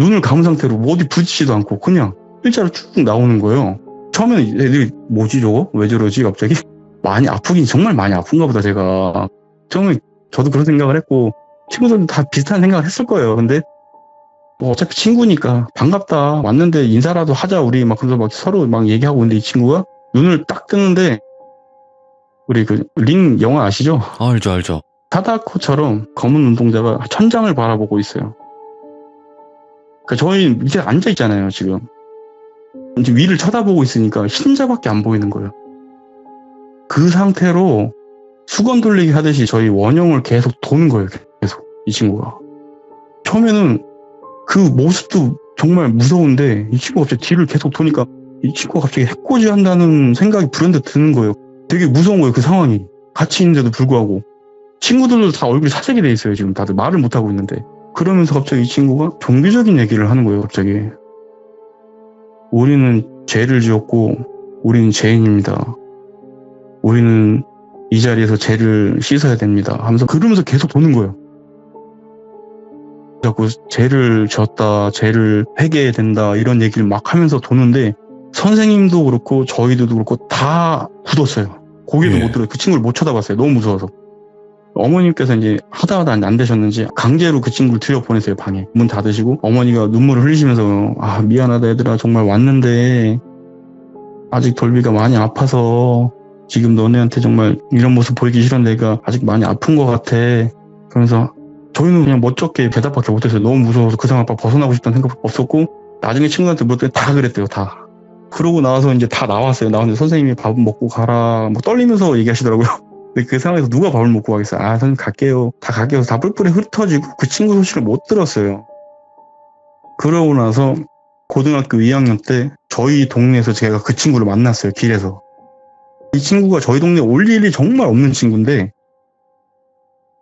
눈을 감은 상태로 뭐 어디 부딪히지도 않고 그냥 일자로 쭉 나오는 거예요. 처음에는 애들이 뭐지 저거? 왜 저러지 갑자기? 많이 아프긴 정말 많이 아픈가 보다 제가. 처음에 저도 그런 생각을 했고 친구들도 다 비슷한 생각을 했을 거예요. 근데 뭐 어차피 친구니까 반갑다. 왔는데 인사라도 하자 우리 막 그래서 막 서로 막 얘기하고 있는데 이 친구가 눈을 딱 뜨는데 우리 그 링 영화 아시죠? 알죠. 사다코처럼 검은 눈동자가 천장을 바라보고 있어요. 그러니까 저희 밑에 앉아 있잖아요 지금. 이제 위를 쳐다보고 있으니까 흰자밖에 안 보이는 거예요. 그 상태로 수건 돌리기 하듯이 저희 원형을 계속 도는 거예요. 계속 이 친구가. 처음에는 그 모습도 정말 무서운데 이 친구가 갑자기 뒤를 계속 도니까 이 친구가 갑자기 해코지 한다는 생각이 불현듯 드는 거예요. 되게 무서운 거예요. 그 상황이. 같이 있는데도 불구하고. 친구들도 다 얼굴이 사색이 돼 있어요. 지금 다들 말을 못하고 있는데. 그러면서 갑자기 이 친구가 종교적인 얘기를 하는 거예요. 갑자기. 우리는 죄를 지었고 우리는 죄인입니다. 우리는 이 자리에서 죄를 씻어야 됩니다. 하면서 그러면서 계속 도는 거예요. 자꾸 죄를 지었다, 죄를 회개해야 된다 이런 얘기를 막 하면서 도는데 선생님도 그렇고 저희도 그렇고 다 굳었어요. 고개도 못 들어요. 그 친구를 못 쳐다봤어요. 너무 무서워서. 어머님께서 이제 하다 안 되셨는지 강제로 그 친구를 들여보내세요. 방에. 문 닫으시고 어머니가 눈물을 흘리시면서 아 미안하다 얘들아 정말 왔는데 아직 돌비가 많이 아파서 지금 너네한테 정말 이런 모습 보이기 싫은 내가 아직 많이 아픈 것 같아. 그러면서 저희는 그냥 멋쩍게 대답밖에 못했어요. 너무 무서워서 그 상황 벗어나고 싶다는 생각밖에 없었고 나중에 친구한테 물었더니 다 그랬대요. 다. 그러고 나서 이제 다 나왔어요. 나왔는데 선생님이 밥 먹고 가라 뭐 떨리면서 얘기하시더라고요. 근데 그 상황에서 누가 밥을 먹고 가겠어요. 아 선생님 갈게요. 다 갈게요. 다 뿔뿔이 흩어지고 그 친구 소식을 못 들었어요. 그러고 나서 고등학교 2학년 때 저희 동네에서 제가 그 친구를 만났어요. 길에서. 이 친구가 저희 동네에 올 일이 정말 없는 친구인데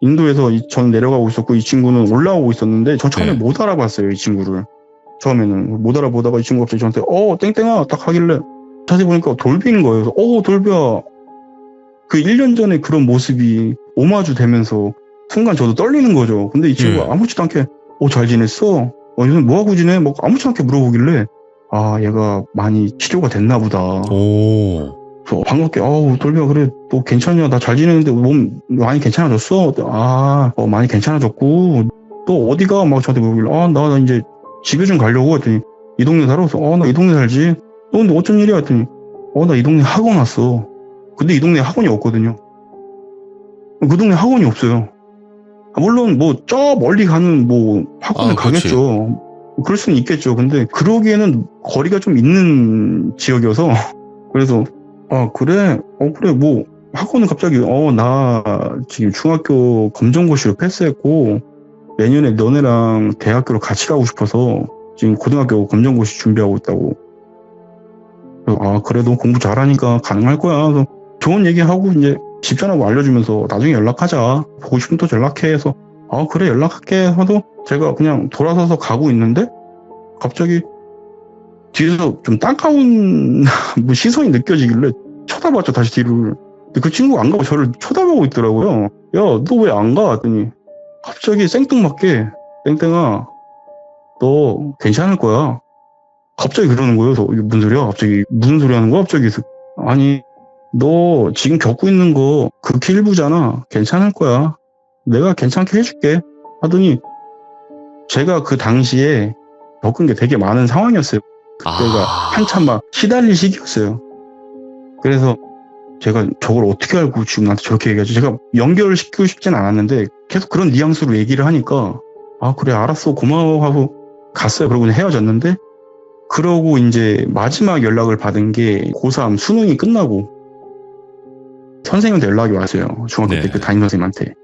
인도에서 저는 내려가고 있었고 이 친구는 올라오고 있었는데 저 처음에 못 알아봤어요. 이 친구를. 처음에는 못 알아보다가 이 친구가 갑자기 저한테 땡땡아 딱 하길래 자세히 보니까 돌비인 거예요. 그래서 돌비야. 그 1년 전에 그런 모습이 오마주 되면서 순간 저도 떨리는 거죠. 근데 이 친구가 아무렇지도 않게 잘 지냈어? 요즘 뭐하고 지내? 뭐 아무렇지도 않게 물어보길래 아 얘가 많이 치료가 됐나 보다. 오. 그래서 반갑게 돌비야 그래 너 괜찮냐? 나 잘 지내는데 몸 많이 괜찮아졌어? 많이 괜찮아졌고 또 어디가? 막 저한테 물어보길래 나 이제 집에 좀 가려고 했더니 이 동네 살아? 나 이 동네 살지. 너 근데 어쩐 일이야? 했더니 나 이 동네 학원 왔어. 근데 이 동네 학원이 없거든요. 그 동네 학원이 없어요. 물론 뭐 저 멀리 가는 뭐 학원을 가겠죠. 그럴 수는 있겠죠. 근데 그러기에는 거리가 좀 있는 지역이어서 그래서 그래 뭐 학원은 갑자기 나 지금 중학교 검정고시로 패스했고 내년에 너네랑 대학교로 같이 가고 싶어서 지금 고등학교 검정고시 준비하고 있다고. 그래서 그래 너 공부 잘하니까 가능할 거야. 그래서 좋은 얘기하고 이제 집 전화고 알려주면서 나중에 연락하자. 보고 싶으면 또 연락해 해서 그래 연락할게 하도 제가 그냥 돌아서서 가고 있는데 갑자기 뒤에서 좀 따가운 뭐 시선이 느껴지길래 쳐다봤죠. 다시 뒤를. 근데 그 친구가 안 가고 저를 쳐다보고 있더라고요. 야 너 왜 안 가? 했더니 갑자기 생뚱맞게 땡땡아 너 괜찮을 거야. 갑자기 그러는 거예요. 그래서 이게 무슨 소리야? 갑자기 무슨 소리 하는 거야? 갑자기 아니 너 지금 겪고 있는 거 극히 일부잖아. 괜찮을 거야. 내가 괜찮게 해줄게. 하더니 제가 그 당시에 겪은 게 되게 많은 상황이었어요. 그때가 한참 막 시달릴 시기였어요. 그래서 제가 저걸 어떻게 알고 지금 나한테 저렇게 얘기하지? 제가 연결시키고 싶진 않았는데 계속 그런 뉘앙스로 얘기를 하니까 그래 알았어 고마워 하고 갔어요. 그러고 헤어졌는데 그러고 이제 마지막 연락을 받은 게 고3 수능이 끝나고 선생님한테 연락이 왔어요. 중학교 때 그 담임 선생님한테.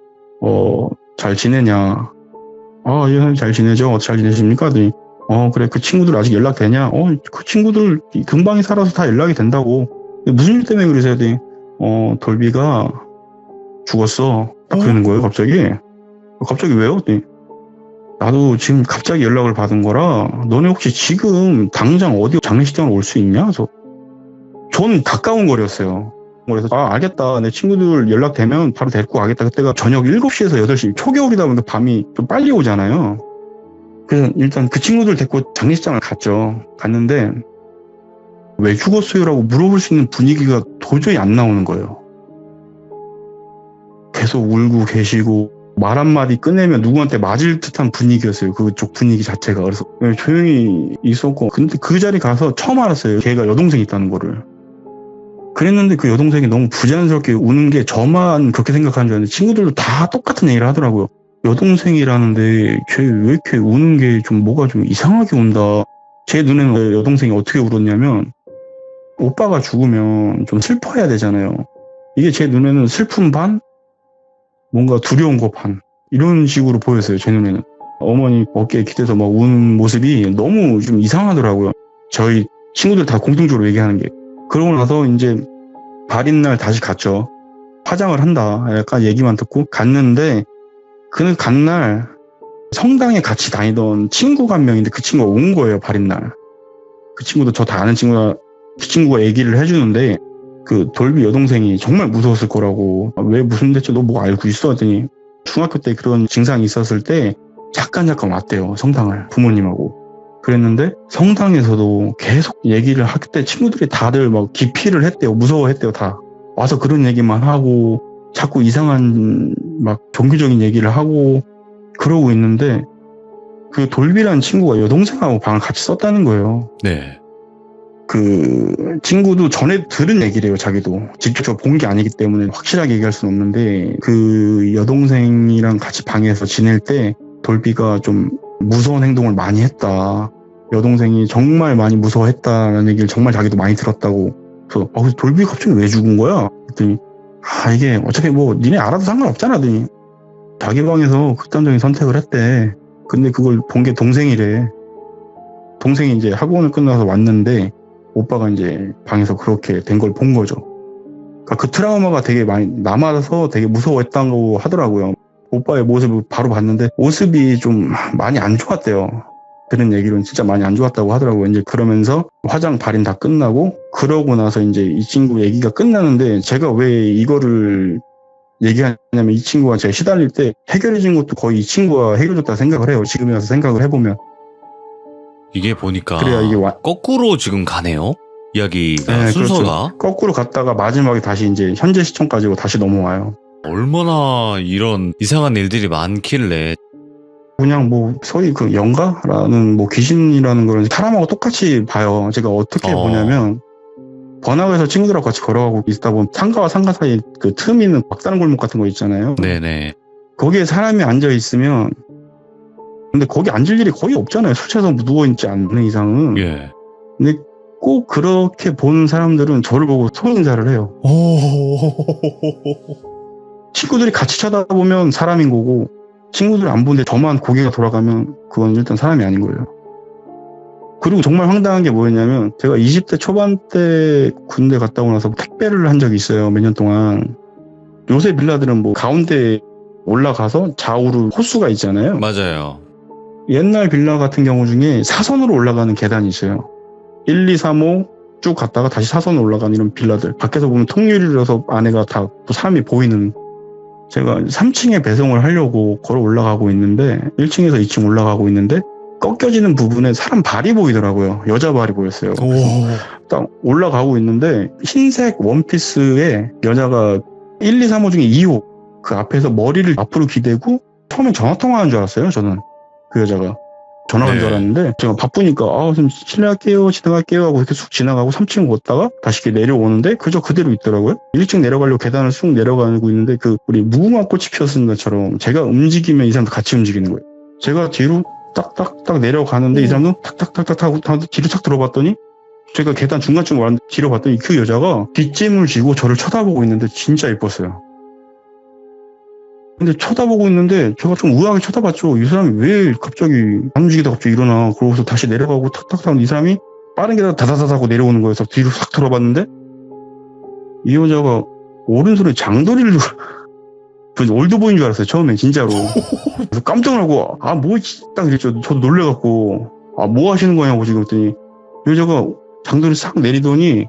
잘 지내냐? 예, 선생님 잘 지내죠? 잘 지내십니까? 하더니, 그래, 그 친구들 아직 연락되냐? 그 친구들 금방에 살아서 다 연락이 된다고. 무슨 일 때문에 그러세요? 하더니, 돌비가 죽었어. 딱 그러는 거예요, 갑자기. 갑자기 왜요? 하더니, 나도 지금 갑자기 연락을 받은 거라, 너네 혹시 지금 당장 어디 장례식장으로 올 수 있냐? 그래서, 저는 가까운 거리였어요. 그래서 알겠다. 내 친구들 연락되면 바로 데리고 가겠다. 그때가 저녁 7시에서 8시 초겨울이다 보니까 밤이 좀 빨리 오잖아요. 그래서 일단 그 친구들 데리고 장례식장을 갔죠. 갔는데 왜 죽었어요? 라고 물어볼 수 있는 분위기가 도저히 안 나오는 거예요. 계속 울고 계시고 말 한마디 꺼내면 누구한테 맞을 듯한 분위기였어요. 그쪽 분위기 자체가. 그래서 조용히 있었고 근데 그 자리 가서 처음 알았어요. 걔가 여동생이 있다는 거를. 그랬는데 그 여동생이 너무 부자연스럽게 우는 게 저만 그렇게 생각하는 줄 알았는데 친구들도 다 똑같은 얘기를 하더라고요. 여동생이라는데 걔 왜 이렇게 우는 게 좀 뭐가 좀 이상하게 운다. 제 눈에는 여동생이 어떻게 울었냐면 오빠가 죽으면 좀 슬퍼해야 되잖아요. 이게 제 눈에는 슬픔 반, 뭔가 두려운 거 반, 이런 식으로 보였어요. 제 눈에는. 어머니 어깨에 기대서 막 우는 모습이 너무 좀 이상하더라고요. 저희 친구들 다 공통적으로 얘기하는 게. 그러고 나서 이제 발인날 다시 갔죠. 화장을 한다 약간 얘기만 듣고 갔는데, 그 간날 성당에 같이 다니던 친구가 한 명인데 그 친구가 온 거예요. 발인날. 그 친구도 저 다 아는 친구가, 그 친구가 얘기를 해주는데 그 돌비 여동생이 정말 무서웠을 거라고. 왜 무슨 대체 너 뭐 알고 있어? 하더니 중학교 때 그런 증상이 있었을 때 잠깐 왔대요. 성당을 부모님하고. 그랬는데 성당에서도 계속 얘기를 할 때 친구들이 다들 막 기피를 했대요. 무서워했대요. 다 와서 그런 얘기만 하고 자꾸 이상한 막 종교적인 얘기를 하고 그러고 있는데, 그 돌비라는 친구가 여동생하고 방을 같이 썼다는 거예요. 네. 그 친구도 전에 들은 얘기래요. 자기도 직접 본 게 아니기 때문에 확실하게 얘기할 수는 없는데, 그 여동생이랑 같이 방에서 지낼 때 돌비가 좀 무서운 행동을 많이 했다. 여동생이 정말 많이 무서워했다라는 얘기를 정말 자기도 많이 들었다고. 그래서 돌비 갑자기 왜 죽은 거야? 그랬더니 이게 어차피 뭐 니네 알아도 상관없잖아. 하더니 자기 방에서 극단적인 선택을 했대. 근데 그걸 본 게 동생이래. 동생이 이제 학원을 끝나서 왔는데 오빠가 이제 방에서 그렇게 된 걸 본 거죠. 그러니까 그 트라우마가 되게 많이 남아서 되게 무서워했다고 하더라고요. 오빠의 모습을 바로 봤는데 모습이 좀 많이 안 좋았대요. 들은 얘기로는 진짜 많이 안 좋았다고 하더라고요. 이제 그러면서 화장 발인 다 끝나고 그러고 나서 이제 이 친구 얘기가 끝나는데, 제가 왜 이거를 얘기하냐면 이 친구가 제가 시달릴 때 해결해준 것도 거의 이 친구가 해결해줬다 생각을 해요. 지금에 와서 생각을 해보면. 이게 보니까 그래야 이게 거꾸로 지금 가네요. 이야기가 네, 순서가. 그렇죠. 거꾸로 갔다가 마지막에 다시 이제 현재 시점까지 다시 넘어와요. 얼마나 이런 이상한 일들이 많길래. 그냥 뭐 소위 그 영가라는 뭐 귀신이라는 걸 사람하고 똑같이 봐요. 제가 어떻게 보냐면 번화가에서 친구들하고 같이 걸어가고 있다 보면 상가와 상가 사이 그 틈 있는 막다른 골목 같은 거 있잖아요. 네네. 거기에 사람이 앉아 있으면, 근데 거기 앉을 일이 거의 없잖아요. 술 취해서 누워있지 않는 이상은. 예. 근데 꼭 그렇게 보는 사람들은 저를 보고 손인사를 해요. 친구들이 같이 쳐다보면 사람인 거고, 친구들 안 보는데 저만 고개가 돌아가면 그건 일단 사람이 아닌 거예요. 그리고 정말 황당한 게 뭐였냐면, 제가 20대 초반 때 군대 갔다 오고 나서 택배를 한 적이 있어요. 몇 년 동안. 요새 빌라들은 뭐 가운데 올라가서 좌우로 호수가 있잖아요. 맞아요. 옛날 빌라 같은 경우 중에 사선으로 올라가는 계단이 있어요. 1, 2, 3, 5 쭉 갔다가 다시 사선으로 올라가는 이런 빌라들. 밖에서 보면 통유리라서 안에가 다 사람이 보이는. 제가 3층에 배송을 하려고 걸어 올라가고 있는데 1층에서 2층 올라가고 있는데 꺾여지는 부분에 사람 발이 보이더라고요. 여자 발이 보였어요. 딱 올라가고 있는데 흰색 원피스에 여자가 1, 2, 3, 5 중에 2호 그 앞에서 머리를 앞으로 기대고, 처음엔 전화통화하는 줄 알았어요. 저는 그 여자가 전화한 줄 알았는데, 제가 바쁘니까 좀 실례할게요, 지나갈게요 하고 이렇게 쑥 지나가고 3층 걷다가 다시 이렇게 내려오는데 그저 그대로 있더라고요. 1층 내려가려고 계단을 쑥 내려가고 있는데 그 우리 무궁화 꽃이 피었은 것처럼 제가 움직이면 이 사람도 같이 움직이는 거예요. 제가 뒤로 딱딱딱 내려가는데 이 사람도 탁탁탁탁 하고 뒤로 착 들어봤더니, 제가 계단 중간쯤 왔는데 뒤로 봤더니 그 여자가 뒷짐을 지고 저를 쳐다보고 있는데 진짜 예뻤어요. 근데 쳐다보고 있는데 제가 좀 우아하게 쳐다봤죠. 이 사람이 왜 갑자기 안 움직이다 갑자기 일어나. 그러고서 다시 내려가고 탁탁탁 이 사람이 빠른 계단 다다다다 하고 내려오는 거여서 뒤로 싹 들어봤는데 이 여자가 오른손에 장도리를 올드보이인 줄 알았어요. 처음엔 진짜로. 그래서 깜짝 놀라고 뭐 딱 이랬죠. 저도 놀래갖고 뭐 하시는 거냐고 지금 했더니 이 여자가 장도리를 싹 내리더니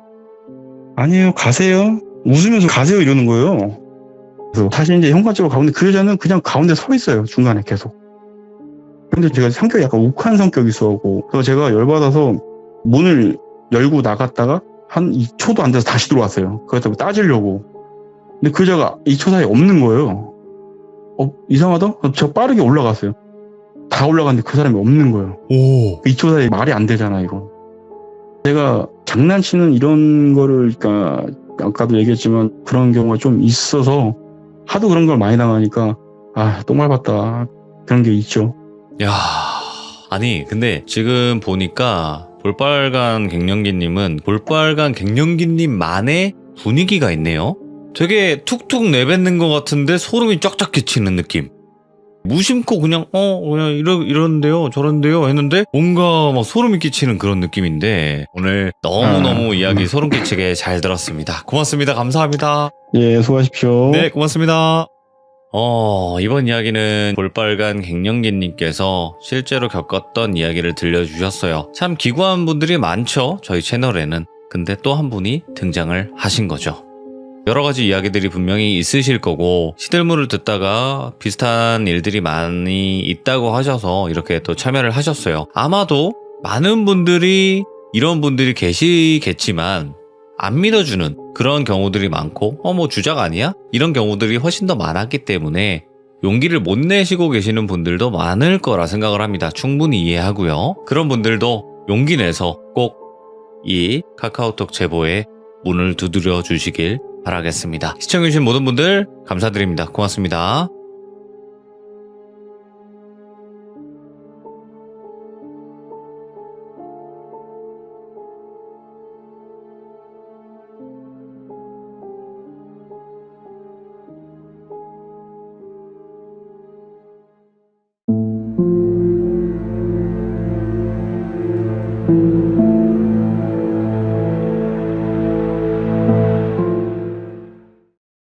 아니에요 가세요. 웃으면서 가세요 이러는 거예요. 그래서 다시 이제 현관쪽으로 가는데 그 여자는 그냥 가운데 서 있어요. 중간에 계속. 근데 제가 성격이 약간 욱한 성격이 있어갖고, 그래서 제가 열받아서 문을 열고 나갔다가 한 2초도 안 돼서 다시 들어왔어요. 그래서 따지려고. 근데 그 여자가 2초 사이에 없는 거예요. 이상하다? 제가 빠르게 올라갔어요. 다 올라갔는데 그 사람이 없는 거예요. 2초 사이에 말이 안 되잖아 이거. 제가 장난치는 이런 거를, 그러니까 아까도 얘기했지만 그런 경우가 좀 있어서 하도 그런 걸 많이 당하니까 똥 밟았다 그런 게 있죠. 야, 아니 근데 지금 보니까 볼빨간 갱년기님은 볼빨간 갱년기님만의 분위기가 있네요. 되게 툭툭 내뱉는 것 같은데 소름이 쫙쫙 끼치는 느낌. 무심코 그냥 이런데요 저런데요 했는데 뭔가 막 소름이 끼치는 그런 느낌인데 오늘 너무너무 이야기 소름 끼치게 잘 들었습니다. 고맙습니다. 감사합니다. 예, 수고하십시오. 네, 고맙습니다. 이번 이야기는 볼빨간 갱년기님께서 실제로 겪었던 이야기를 들려주셨어요. 참 기구한 분들이 많죠, 저희 채널에는. 근데 또 한 분이 등장을 하신 거죠. 여러 가지 이야기들이 분명히 있으실 거고 시들물을 듣다가 비슷한 일들이 많이 있다고 하셔서 이렇게 또 참여를 하셨어요. 아마도 많은 분들이 이런 분들이 계시겠지만 안 믿어주는 그런 경우들이 많고 뭐 주작 아니야? 이런 경우들이 훨씬 더 많았기 때문에 용기를 못 내시고 계시는 분들도 많을 거라 생각을 합니다. 충분히 이해하고요. 그런 분들도 용기 내서 꼭 이 카카오톡 제보에 문을 두드려 주시길 바라겠습니다. 시청해주신 모든 분들 감사드립니다. 고맙습니다.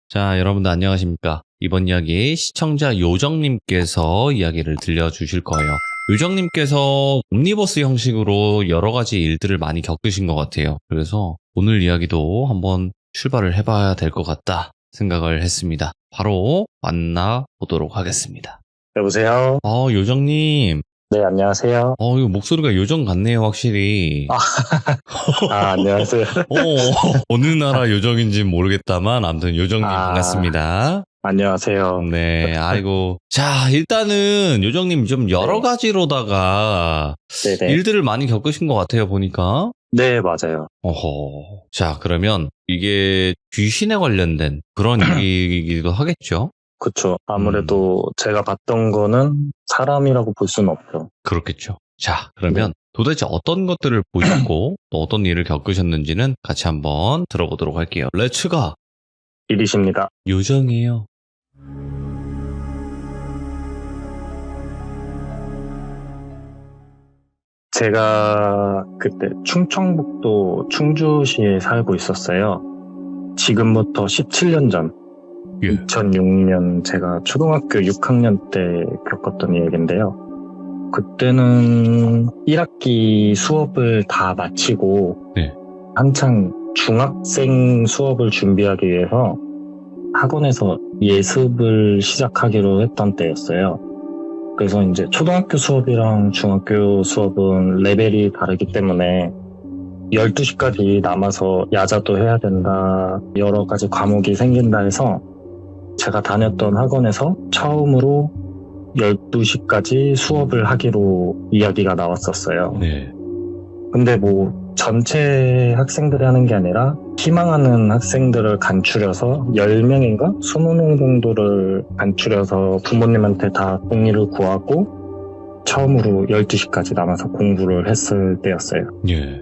자, 여러분들 안녕하십니까? 이번 이야기 시청자 요정님께서 이야기를 들려주실 거예요. 요정님께서 옴니버스 형식으로 여러 가지 일들을 많이 겪으신 것 같아요. 그래서 오늘 이야기도 한번 출발을 해봐야 될 것 같다 생각을 했습니다. 바로 만나보도록 하겠습니다. 여보세요? 요정님. 네, 안녕하세요. 이거 목소리가 요정 같네요, 확실히. 안녕하세요. 어느 나라 요정인지는 모르겠다만, 아무튼 요정님 반갑습니다. 안녕하세요. 네, 아이고. 자, 일단은 요정님 좀 여러 가지로다가 네네. 일들을 많이 겪으신 것 같아요, 보니까. 네, 맞아요. 자, 그러면 이게 귀신에 관련된 그런 얘기이기도 하겠죠? 그쵸. 아무래도 제가 봤던 거는 사람이라고 볼 수는 없죠. 그렇겠죠. 자, 그러면 도대체 어떤 것들을 보셨고 또 어떤 일을 겪으셨는지는 같이 한번 들어보도록 할게요. 렛츠가 일이십니다. 요정이에요. 제가 그때 충청북도 충주시에 살고 있었어요. 지금부터 17년 전, 2006년 제가 초등학교 6학년 때 겪었던 얘기인데요. 그때는 1학기 수업을 다 마치고 한창 중학생 수업을 준비하기 위해서 학원에서 예습을 시작하기로 했던 때였어요. 그래서 이제 초등학교 수업이랑 중학교 수업은 레벨이 다르기 때문에 12시까지 남아서 야자도 해야 된다, 여러 가지 과목이 생긴다 해서 제가 다녔던 학원에서 처음으로 12시까지 수업을 하기로 이야기가 나왔었어요. 네. 근데 뭐 전체 학생들이 하는 게 아니라 희망하는 학생들을 간추려서 10명인가? 20명 정도를 간추려서 부모님한테 다 동의를 구하고 처음으로 12시까지 남아서 공부를 했을 때였어요. 예.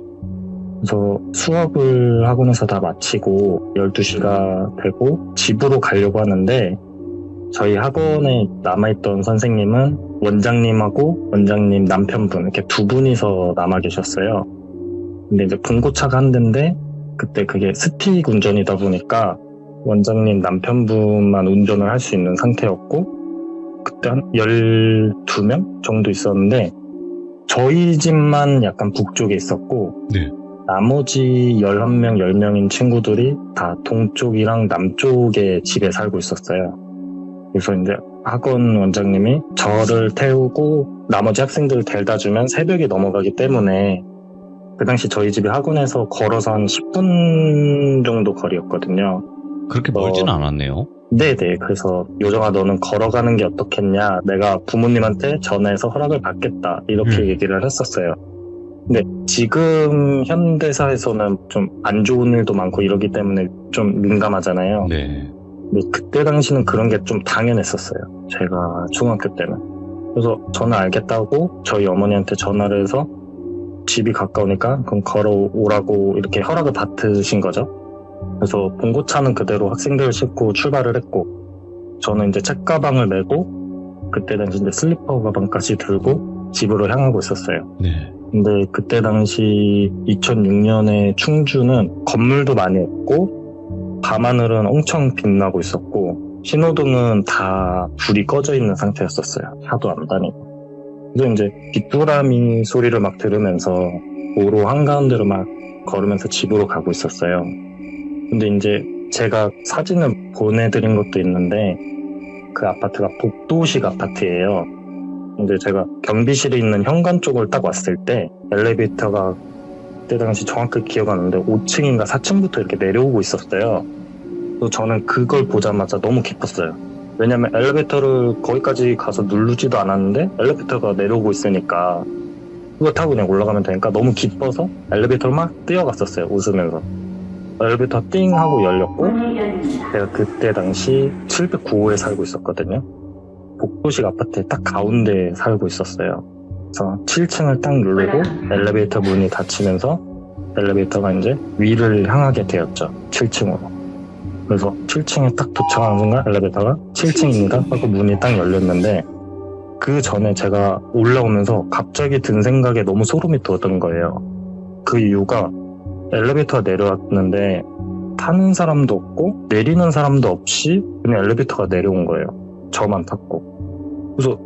그래서 수업을 학원에서 다 마치고 12시가 되고 집으로 가려고 하는데 저희 학원에 남아있던 선생님은 원장님하고 원장님 남편분 이렇게 두 분이서 남아 계셨어요. 근데 이제 봉고차가 한 대인데 그때 그게 스틱 운전이다 보니까 원장님 남편분만 운전을 할 수 있는 상태였고 그때 한 12명 정도 있었는데 저희 집만 약간 북쪽에 있었고 나머지 11명, 10명인 친구들이 다 동쪽이랑 남쪽의 집에 살고 있었어요. 그래서 이제 학원 원장님이 저를 태우고 나머지 학생들을 데려다 주면 새벽이 넘어가기 때문에 그 당시 저희 집이 학원에서 걸어서 한 10분 정도 거리였거든요. 그렇게 멀진 않았네요. 네네. 그래서 요정아 너는 걸어가는 게 어떻겠냐. 내가 부모님한테 전화해서 허락을 받겠다. 이렇게 얘기를 했었어요. 근데 지금 현대사에서는 좀 안 좋은 일도 많고 이러기 때문에 좀 민감하잖아요. 네. 근데 그때 당시는 그런 게 좀 당연했었어요. 제가 중학교 때는. 그래서 저는 알겠다고 저희 어머니한테 전화를 해서 집이 가까우니까 그럼 걸어오라고 이렇게 허락을 받으신 거죠. 그래서 봉고차는 그대로 학생들을 싣고 출발을 했고 저는 이제 책가방을 메고 그때 당시 이제 슬리퍼 가방까지 들고 집으로 향하고 있었어요. 네. 근데 그때 당시 2006년에 충주는 건물도 많이 없고 밤하늘은 엄청 빛나고 있었고 신호등은 다 불이 꺼져 있는 상태였었어요. 차도 안 다니고. 그래서 이제 귀뚜라미 소리를 막 들으면서 도로 한가운데로 막 걸으면서 집으로 가고 있었어요. 근데 이제 제가 사진을 보내드린 것도 있는데 그 아파트가 복도식 아파트예요. 근데 제가 경비실에 있는 현관 쪽을 딱 왔을 때 엘리베이터가 그때 당시 정확히 기억 안 나는데 5층인가 4층부터 이렇게 내려오고 있었어요. 그래서 저는 그걸 보자마자 너무 기뻤어요. 왜냐면 엘리베이터를 거기까지 가서 누르지도 않았는데 엘리베이터가 내려오고 있으니까 그거 타고 그냥 올라가면 되니까 너무 기뻐서 엘리베이터를 막 뛰어갔었어요. 웃으면서. 엘리베이터 띵 하고 열렸고 제가 그때 당시 709호에 살고 있었거든요. 복도식 아파트의 딱 가운데에 살고 있었어요. 그래서 7층을 딱 누르고 엘리베이터 문이 닫히면서 엘리베이터가 이제 위를 향하게 되었죠. 7층으로. 그래서 7층에 딱 도착하는 순간 엘리베이터가 7층입니다 하고 문이 딱 열렸는데 그 전에 제가 올라오면서 갑자기 든 생각에 너무 소름이 돋은 거예요. 그 이유가 엘리베이터가 내려왔는데 타는 사람도 없고 내리는 사람도 없이 그냥 엘리베이터가 내려온 거예요. 저만 탔고. 그래서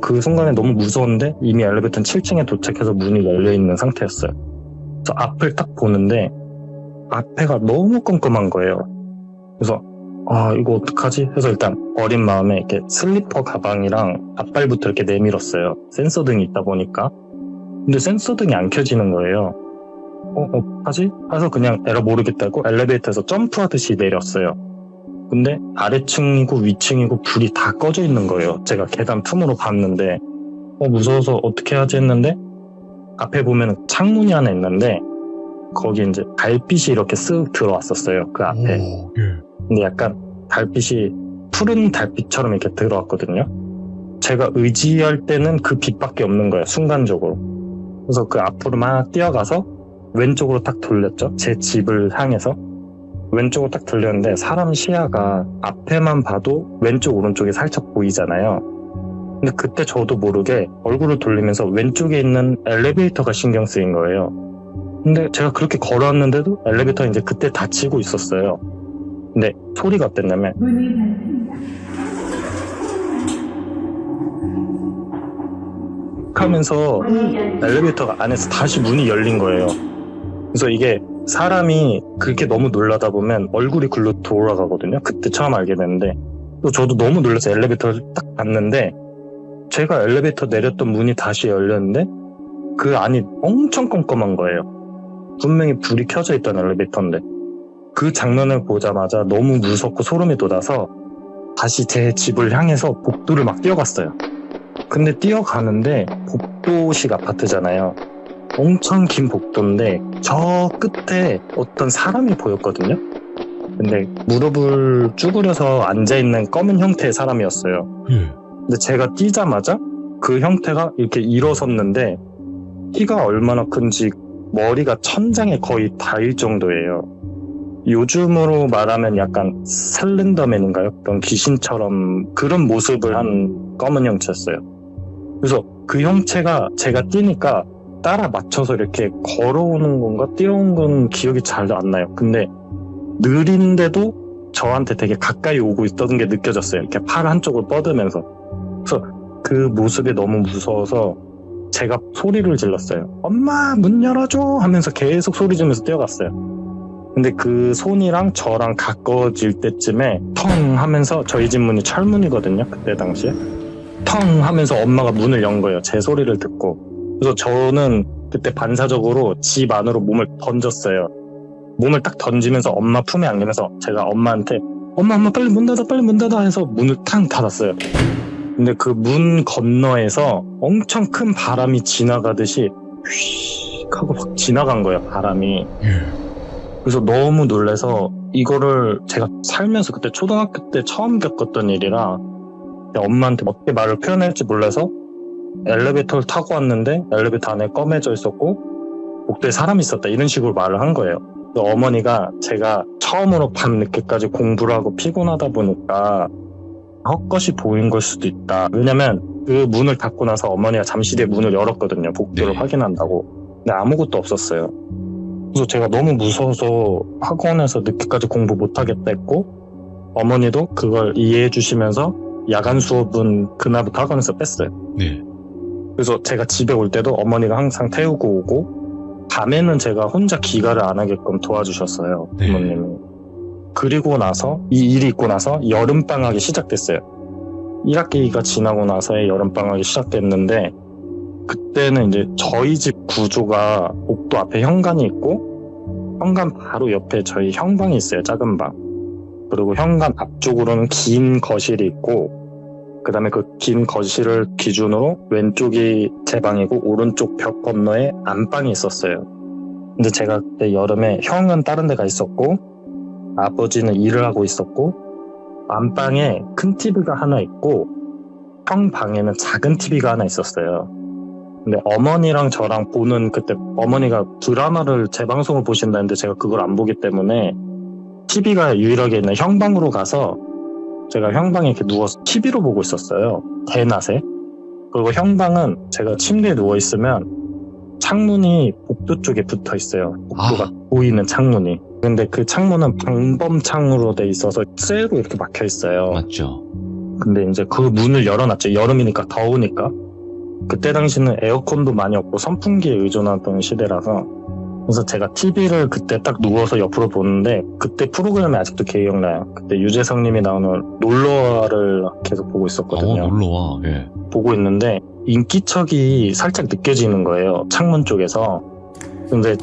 그 순간에 너무 무서운데 이미 엘리베이터는 7층에 도착해서 문이 열려있는 상태였어요. 그래서 앞을 딱 보는데 앞에가 너무 깜깜한 거예요. 그래서 이거 어떡하지? 해서 일단 어린 마음에 이렇게 슬리퍼 가방이랑 앞발부터 이렇게 내밀었어요. 센서등이 있다 보니까. 근데 센서등이 안 켜지는 거예요. 어떡하지? 해서 그냥 에러 모르겠다고 엘리베이터에서 점프하듯이 내렸어요. 근데 아래층이고 위층이고 불이 다 꺼져 있는 거예요. 제가 계단 틈으로 봤는데 무서워서 어떻게 하지 했는데 앞에 보면 창문이 하나 있는데 거기 이제 달빛이 이렇게 쓱 들어왔었어요. 그 앞에. 근데 약간 달빛이 푸른 달빛처럼 이렇게 들어왔거든요. 제가 의지할 때는 그 빛밖에 없는 거예요. 순간적으로. 그래서 그 앞으로 막 뛰어가서 왼쪽으로 딱 돌렸죠. 제 집을 향해서. 왼쪽으로 딱 돌렸는데 사람 시야가 앞에만 봐도 왼쪽 오른쪽이 살짝 보이잖아요. 근데 그때 저도 모르게 얼굴을 돌리면서 왼쪽에 있는 엘리베이터가 신경 쓰인 거예요. 근데 제가 그렇게 걸어왔는데도 엘리베이터가 이제 그때 닫히고 있었어요. 근데 소리가 어땠냐면 하면서 엘리베이터가 안에서 다시 문이 열린 거예요. 그래서 이게 사람이 그렇게 너무 놀라다 보면 얼굴이 글로 돌아가거든요. 그때 처음 알게 됐는데 또 저도 너무 놀라서 엘리베이터를 딱 봤는데 제가 엘리베이터 내렸던 문이 다시 열렸는데 그 안이 엄청 깜깜한 거예요. 분명히 불이 켜져 있던 엘리베이터인데 그 장면을 보자마자 너무 무섭고 소름이 돋아서 다시 제 집을 향해서 복도를 막 뛰어갔어요. 근데 뛰어가는데 복도식 아파트잖아요. 엄청 긴 복도인데 저 끝에 어떤 사람이 보였거든요. 근데 무릎을 쭈그려서 앉아있는 검은 형태의 사람이었어요. 근데 제가 뛰자마자 그 형태가 이렇게 일어섰는데 키가 얼마나 큰지 머리가 천장에 거의 닿을 정도예요. 요즘으로 말하면 약간 슬렌더맨인가요? 그런 귀신처럼 그런 모습을 한 검은 형체였어요. 그래서 그 형체가 제가 뛰니까 따라 맞춰서 이렇게 걸어오는 건가 뛰어온 건 기억이 잘 안 나요. 근데 느린데도 저한테 되게 가까이 오고 있던 게 느껴졌어요. 이렇게 팔 한쪽을 뻗으면서. 그래서 그 모습이 너무 무서워서 제가 소리를 질렀어요. 엄마 문 열어줘 하면서 계속 소리 지르면서 뛰어갔어요. 근데 그 손이랑 저랑 가까워질 때쯤에 텅 하면서 저희 집 문이 철문이거든요. 그때 당시에 텅 하면서 엄마가 문을 연 거예요. 제 소리를 듣고. 그래서 저는 그때 반사적으로 집 안으로 몸을 던졌어요. 몸을 딱 던지면서 엄마 품에 안기면서 제가 엄마한테 엄마 빨리 문 닫아 해서 문을 탕 닫았어요. 근데 그 문 건너에서 엄청 큰 바람이 지나가듯이 휙 하고 확 지나간 거예요. 바람이. 그래서 너무 놀라서 이거를 제가 살면서 그때 초등학교 때 처음 겪었던 일이라 엄마한테 어떻게 말을 표현할지 몰라서 엘리베이터를 타고 왔는데 엘리베이터 안에 검해져 있었고 복도에 사람이 있었다 이런 식으로 말을 한 거예요. 어머니가 제가 처음으로 밤늦게까지 공부를 하고 피곤하다 보니까 헛것이 보인 걸 수도 있다. 왜냐면 그 문을 닫고 나서 어머니가 잠시대에 문을 열었거든요. 복도를 네. 확인한다고. 근데 아무것도 없었어요. 그래서 제가 너무 무서워서 학원에서 늦게까지 공부 못하겠다 했고 어머니도 그걸 이해해 주시면서 야간 수업은 그날부터 학원에서 뺐어요. 네. 그래서 제가 집에 올 때도 어머니가 항상 태우고 오고 밤에는 제가 혼자 귀가를 안 하게끔 도와주셨어요. 네. 부모님이. 그리고 나서 이 일이 있고 나서 여름방학이 시작됐어요. 1학기가 지나고 나서의 여름방학이 시작됐는데 그때는 이제 저희 집 구조가 복도 앞에 현관이 있고 현관 바로 옆에 저희 형방이 있어요. 작은 방. 그리고 현관 앞쪽으로는 긴 거실이 있고 그 다음에 그 긴 거실을 기준으로 왼쪽이 제 방이고 오른쪽 벽 건너에 안방이 있었어요. 근데 제가 그때 여름에 형은 다른 데가 있었고 아버지는 일을 하고 있었고 안방에 큰 TV가 하나 있고 형 방에는 작은 TV가 하나 있었어요. 근데 어머니랑 저랑 보는 그때 어머니가 드라마를 재방송을 보신다는데 제가 그걸 안 보기 때문에 TV가 유일하게 있는 형 방으로 가서 제가 형 방에 이렇게 누워서 TV로 보고 있었어요. 대낮에. 그리고 형 방은 제가 침대에 누워있으면 창문이 복도 쪽에 붙어 있어요. 복도가 보이는 창문이. 근데 그 창문은 방범창으로 돼 있어서 쇠로 이렇게 막혀 있어요. 맞죠. 근데 이제 그 문을 열어놨죠. 여름이니까 더우니까. 그때 당시는 에어컨도 많이 없고 선풍기에 의존하던 시대라서 그래서 제가 TV를 그때 딱 누워서 옆으로 보는데 그때 프로그램이 아직도 기억나요. 그때 유재석 님이 나오는 놀러와를 계속 보고 있었거든요. 놀러와. 예. 보고 있는데 인기척이 살짝 느껴지는 거예요. 창문 쪽에서. 근데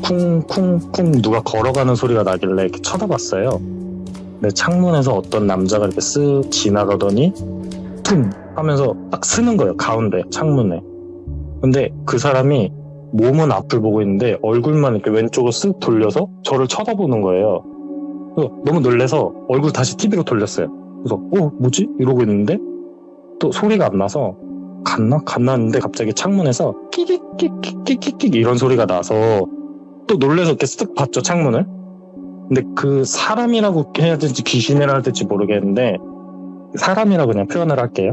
쿵쿵쿵 누가 걸어가는 소리가 나길래 이렇게 쳐다봤어요. 근데 창문에서 어떤 남자가 이렇게 쓱 지나가더니 퉁 하면서 딱 쓰는 거예요. 가운데 창문에. 근데 그 사람이 몸은 앞을 보고 있는데 얼굴만 이렇게 왼쪽으로 쓱 돌려서 저를 쳐다보는 거예요. 그래서 너무 놀라서 얼굴 다시 TV로 돌렸어요. 그래서 뭐지? 이러고 있는데 또 소리가 안 나서 갔나 했는데 갑자기 창문에서 끽끽끽끽끽 이런 소리가 나서 또 놀라서 이렇게 쓱 봤죠, 창문을. 근데 그 사람이라고 해야 될지 귀신이라 해야 될지 모르겠는데 사람이라고 그냥 표현을 할게요.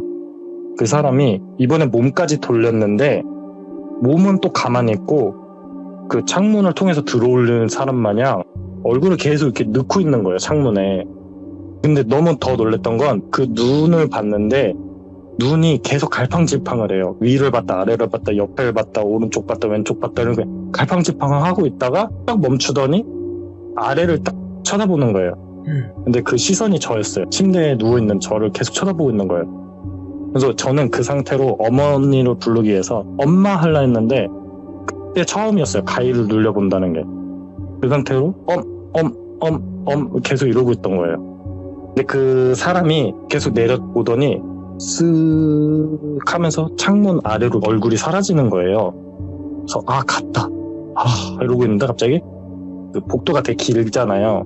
그 사람이 이번에 몸까지 돌렸는데 몸은 또 가만히 있고 그 창문을 통해서 들어오는 사람 마냥 얼굴을 계속 이렇게 넣고 있는 거예요, 창문에. 근데 너무 더 놀랬던 건 그 눈을 봤는데 눈이 계속 갈팡질팡을 해요. 위를 봤다 아래를 봤다 옆을 봤다 오른쪽 봤다 왼쪽 봤다 이렇게 갈팡질팡을 하고 있다가 딱 멈추더니 아래를 딱 쳐다보는 거예요. 근데 그 시선이 저였어요. 침대에 누워있는 저를 계속 쳐다보고 있는 거예요. 그래서 저는 그 상태로 어머니를 부르기 위해서 엄마 하려 했는데 그때 처음이었어요. 가위를 눌려본다는 게. 그 상태로 계속 이러고 있던 거예요. 근데 그 사람이 계속 내려오더니 쓱 하면서 창문 아래로 얼굴이 사라지는 거예요. 그래서 갔다. 이러고 있는데 갑자기 그 복도가 되게 길잖아요.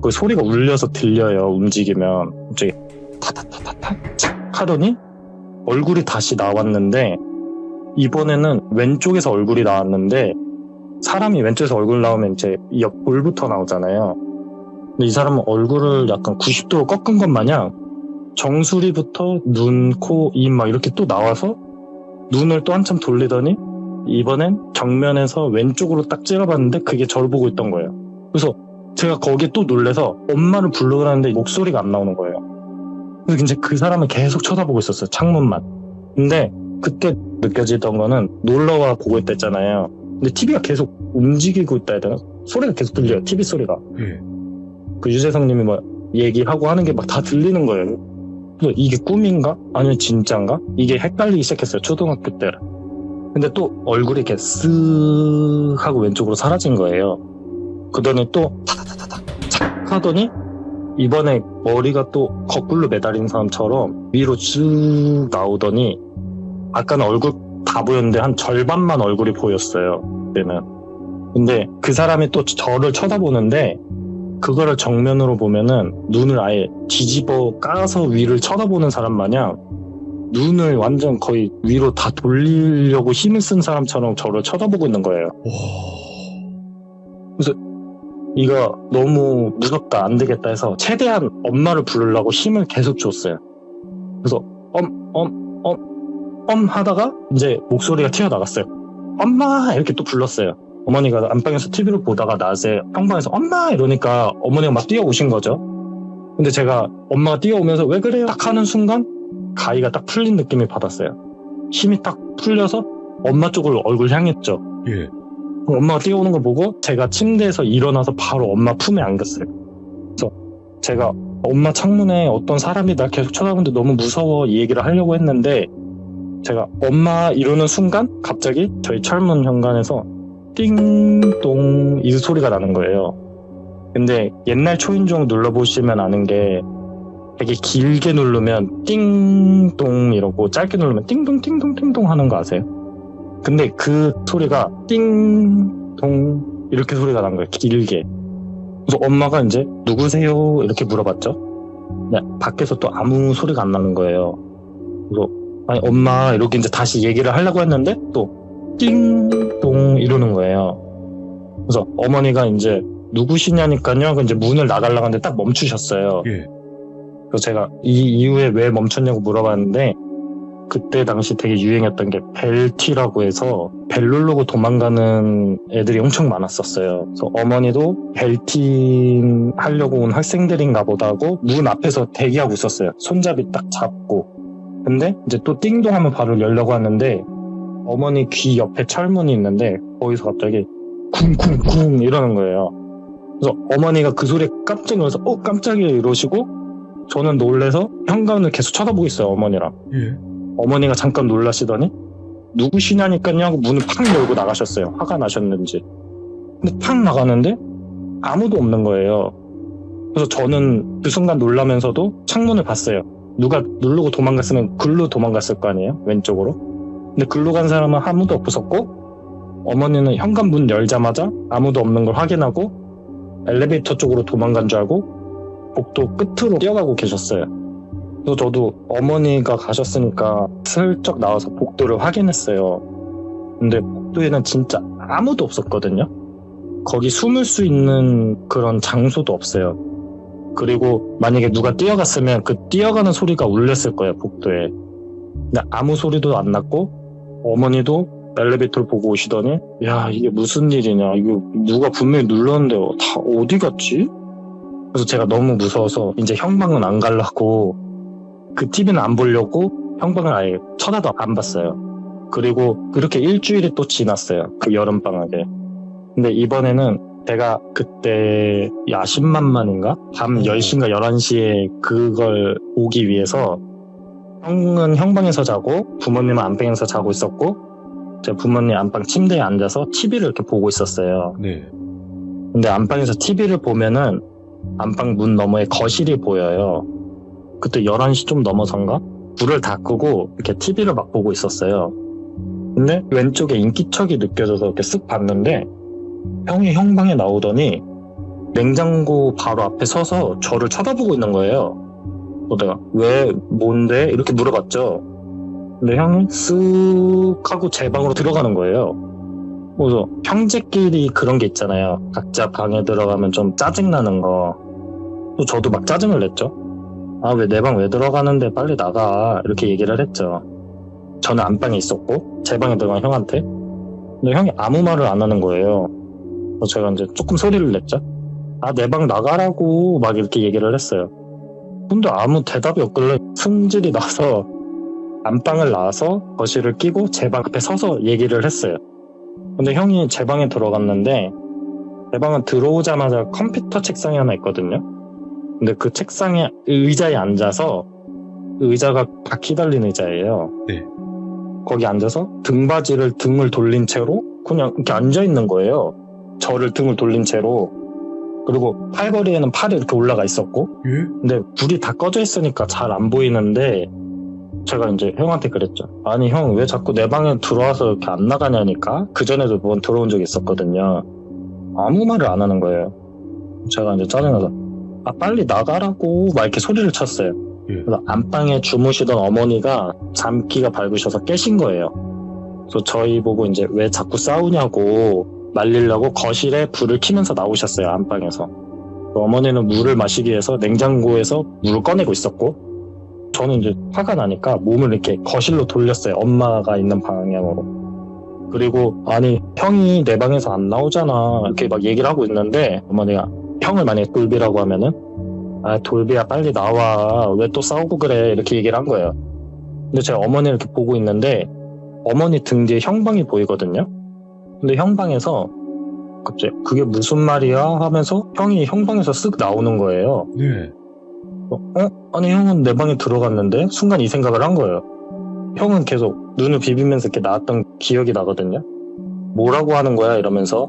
그 소리가 울려서 들려요. 움직이면 갑자기 타타타타타 착 하더니 얼굴이 다시 나왔는데 이번에는 왼쪽에서 얼굴이 나왔는데 사람이 왼쪽에서 얼굴 나오면 이제 옆 볼부터 나오잖아요. 근데 이 사람은 얼굴을 약간 90도로 꺾은 것 마냥 정수리부터 눈, 코, 입 막 이렇게 또 나와서 눈을 또 한참 돌리더니 이번엔 정면에서 왼쪽으로 딱 찔러봤는데 그게 저를 보고 있던 거예요. 그래서 제가 거기에 또 놀래서 엄마를 부르고 하는데 목소리가 안 나오는 거예요. 그래서 이제 그 사람을 계속 쳐다보고 있었어요. 창문만. 근데 그때 느껴지던 거는 놀러와 보고 있다 했잖아요. 근데 TV가 계속 움직이고 있다 해야 되나? 소리가 계속 들려요. TV 소리가. 그 유재석 님이 막 얘기하고 하는 게 막 다 들리는 거예요. 그래서 이게 꿈인가? 아니면 진짜인가? 이게 헷갈리기 시작했어요. 초등학교 때. 근데 또 얼굴이 이렇게 쓱 하고 왼쪽으로 사라진 거예요. 그러더니 또 타타타타타 착 하더니 이번에 머리가 또 거꾸로 매달린 사람처럼 위로 쭉 나오더니 아까는 얼굴 다 보였는데 한 절반만 얼굴이 보였어요. 그때는. 근데 그 사람이 또 저를 쳐다보는데 그거를 정면으로 보면은 눈을 아예 뒤집어 까서 위를 쳐다보는 사람 마냥 눈을 완전 거의 위로 다 돌리려고 힘을 쓴 사람처럼 저를 쳐다보고 있는 거예요. 그래서 이거 너무 무섭다, 안 되겠다 해서 최대한 엄마를 부르려고 힘을 계속 줬어요. 그래서 하다가 이제 목소리가 튀어나갔어요. 엄마! 이렇게 또 불렀어요. 어머니가 안방에서 TV를 보다가 낮에 평방에서 엄마! 이러니까 어머니가 막 뛰어오신 거죠. 근데 제가 엄마가 뛰어오면서 왜 그래요? 딱 하는 순간 가위가 딱 풀린 느낌이 받았어요. 힘이 딱 풀려서 엄마 쪽으로 얼굴 향했죠. 예. 엄마가 뛰어오는 걸 보고 제가 침대에서 일어나서 바로 엄마 품에 안겼어요. 그래서 제가 엄마 창문에 어떤 사람이 날 계속 쳐다보는데 너무 무서워 이 얘기를 하려고 했는데 제가 엄마 이러는 순간 갑자기 저희 철문 현관에서 띵동 이 소리가 나는 거예요. 근데 옛날 초인종 눌러보시면 아는 게 되게 길게 누르면 띵동 이러고 짧게 누르면 띵동 띵동 띵동 하는 거 아세요? 근데 그 소리가 띵동 이렇게 소리가 난 거예요. 길게. 그래서 엄마가 이제 누구세요? 이렇게 물어봤죠. 근데 밖에서 또 아무 소리가 안 나는 거예요. 그래서 아니 엄마 이렇게 이제 다시 얘기를 하려고 했는데 또 띵동 이러는 거예요. 그래서 어머니가 이제 누구시냐니까요. 이제 문을 나가려고 하는데 딱 멈추셨어요. 예. 그래서 제가 이 이후에 왜 멈췄냐고 물어봤는데 그때 당시 되게 유행했던 게 벨티라고 해서 벨 누르고 도망가는 애들이 엄청 많았었어요. 그래서 어머니도 벨티 하려고 온 학생들인가 보다 하고 문 앞에서 대기하고 있었어요. 손잡이 딱 잡고. 근데 이제 또 띵동 하면 바로 열려고 하는데 어머니 귀 옆에 철문이 있는데 거기서 갑자기 쿵쿵쿵 이러는 거예요. 그래서 어머니가 그 소리에 깜짝 놀라서 깜짝이야 이러시고 저는 놀래서 현관을 계속 쳐다보고 있어요. 어머니랑. 예. 어머니가 잠깐 놀라시더니 누구시냐니까요 하고 문을 팍 열고 나가셨어요. 화가 나셨는지. 근데 팍 나가는데 아무도 없는 거예요. 그래서 저는 그 순간 놀라면서도 창문을 봤어요. 누가 누르고 도망갔으면 글로 도망갔을 거 아니에요? 왼쪽으로. 근데 글로 간 사람은 아무도 없었고 어머니는 현관 문 열자마자 아무도 없는 걸 확인하고 엘리베이터 쪽으로 도망간 줄 알고 복도 끝으로 뛰어가고 계셨어요. 그래서 저도 어머니가 가셨으니까 슬쩍 나와서 복도를 확인했어요. 근데 복도에는 진짜 아무도 없었거든요. 거기 숨을 수 있는 그런 장소도 없어요. 그리고 만약에 누가 뛰어갔으면 그 뛰어가는 소리가 울렸을 거예요, 복도에. 근데 아무 소리도 안 났고 어머니도 엘리베이터를 보고 오시더니 야 이게 무슨 일이냐, 이거 누가 분명히 눌렀는데 다 어디 갔지? 그래서 제가 너무 무서워서 이제 현방은 안 가려고 그 TV는 안 보려고 현방을 아예 쳐다도 안 봤어요. 그리고 그렇게 일주일이 또 지났어요. 그 여름방학에. 근데 이번에는 제가 그때 야심만만인가? 밤 10시인가 11시에 그걸 오기 위해서 형은 형방에서 자고 부모님은 안방에서 자고 있었고 제 부모님 안방 침대에 앉아서 TV를 이렇게 보고 있었어요. 네. 근데 안방에서 TV를 보면은 안방 문 너머에 거실이 보여요. 그때 11시 좀 넘어선가? 불을 다 끄고 이렇게 TV를 막 보고 있었어요. 근데 왼쪽에 인기척이 느껴져서 이렇게 쓱 봤는데 형이 형방에 나오더니 냉장고 바로 앞에 서서 저를 쳐다보고 있는 거예요. 내가 왜 뭔데? 이렇게 물어봤죠. 근데 형이 쓱 하고 제 방으로 들어가는 거예요. 그래서 형제끼리 그런 게 있잖아요. 각자 방에 들어가면 좀 짜증나는 거. 또 저도 막 짜증을 냈죠. 아, 왜 내 방 왜 들어가는데 빨리 나가. 이렇게 얘기를 했죠. 저는 안방에 있었고 제 방에 들어간 형한테. 근데 형이 아무 말을 안 하는 거예요. 그래서 제가 이제 조금 소리를 냈죠. 아, 내 방 나가라고 막 이렇게 얘기를 했어요. 근데 아무 대답이 없길래 승질이 나서 안방을 나와서 거실을 끼고 제 방 앞에 서서 얘기를 했어요. 근데 형이 제 방에 들어갔는데 제 방은 들어오자마자 컴퓨터 책상이 하나 있거든요. 근데 그 책상에 의자에 앉아서 의자가 바퀴 달린 의자예요. 네. 거기 앉아서 등받이를 등을 돌린 채로 그냥 이렇게 앉아있는 거예요. 저를 등을 돌린 채로. 그리고 팔걸이에는 팔이 이렇게 올라가 있었고 예? 근데 불이 다 꺼져 있으니까 잘 안 보이는데 제가 이제 형한테 그랬죠. 아니 형 왜 자꾸 내 방에 들어와서 이렇게 안 나가냐니까. 그전에도 몇 번 들어온 적이 있었거든요. 아무 말을 안 하는 거예요. 제가 이제 짜증나서 아 빨리 나가라고 막 이렇게 소리를 쳤어요. 그래서 안방에 주무시던 어머니가 잠기가 밝으셔서 깨신 거예요. 그래서 저희 보고 이제 왜 자꾸 싸우냐고 말리려고 거실에 불을 켜면서 나오셨어요, 안방에서. 어머니는 물을 마시기 위해서 냉장고에서 물을 꺼내고 있었고, 저는 이제 화가 나니까 몸을 이렇게 거실로 돌렸어요, 엄마가 있는 방향으로. 그리고 아니 형이 내 방에서 안 나오잖아 이렇게 막 얘기를 하고 있는데, 어머니가 형을 만약에 돌비라고 하면은 아 돌비야 빨리 나와 왜 또 싸우고 그래 이렇게 얘기를 한 거예요. 근데 제가 어머니를 이렇게 보고 있는데 어머니 등 뒤에 형방이 보이거든요. 근데 형방에서 갑자기 그게 무슨 말이야 하면서 형이 형방에서 쓱 나오는 거예요. 네. 아니 형은 내 방에 들어갔는데? 순간 이 생각을 한 거예요. 형은 계속 눈을 비비면서 이렇게 나왔던 기억이 나거든요. 뭐라고 하는 거야 이러면서.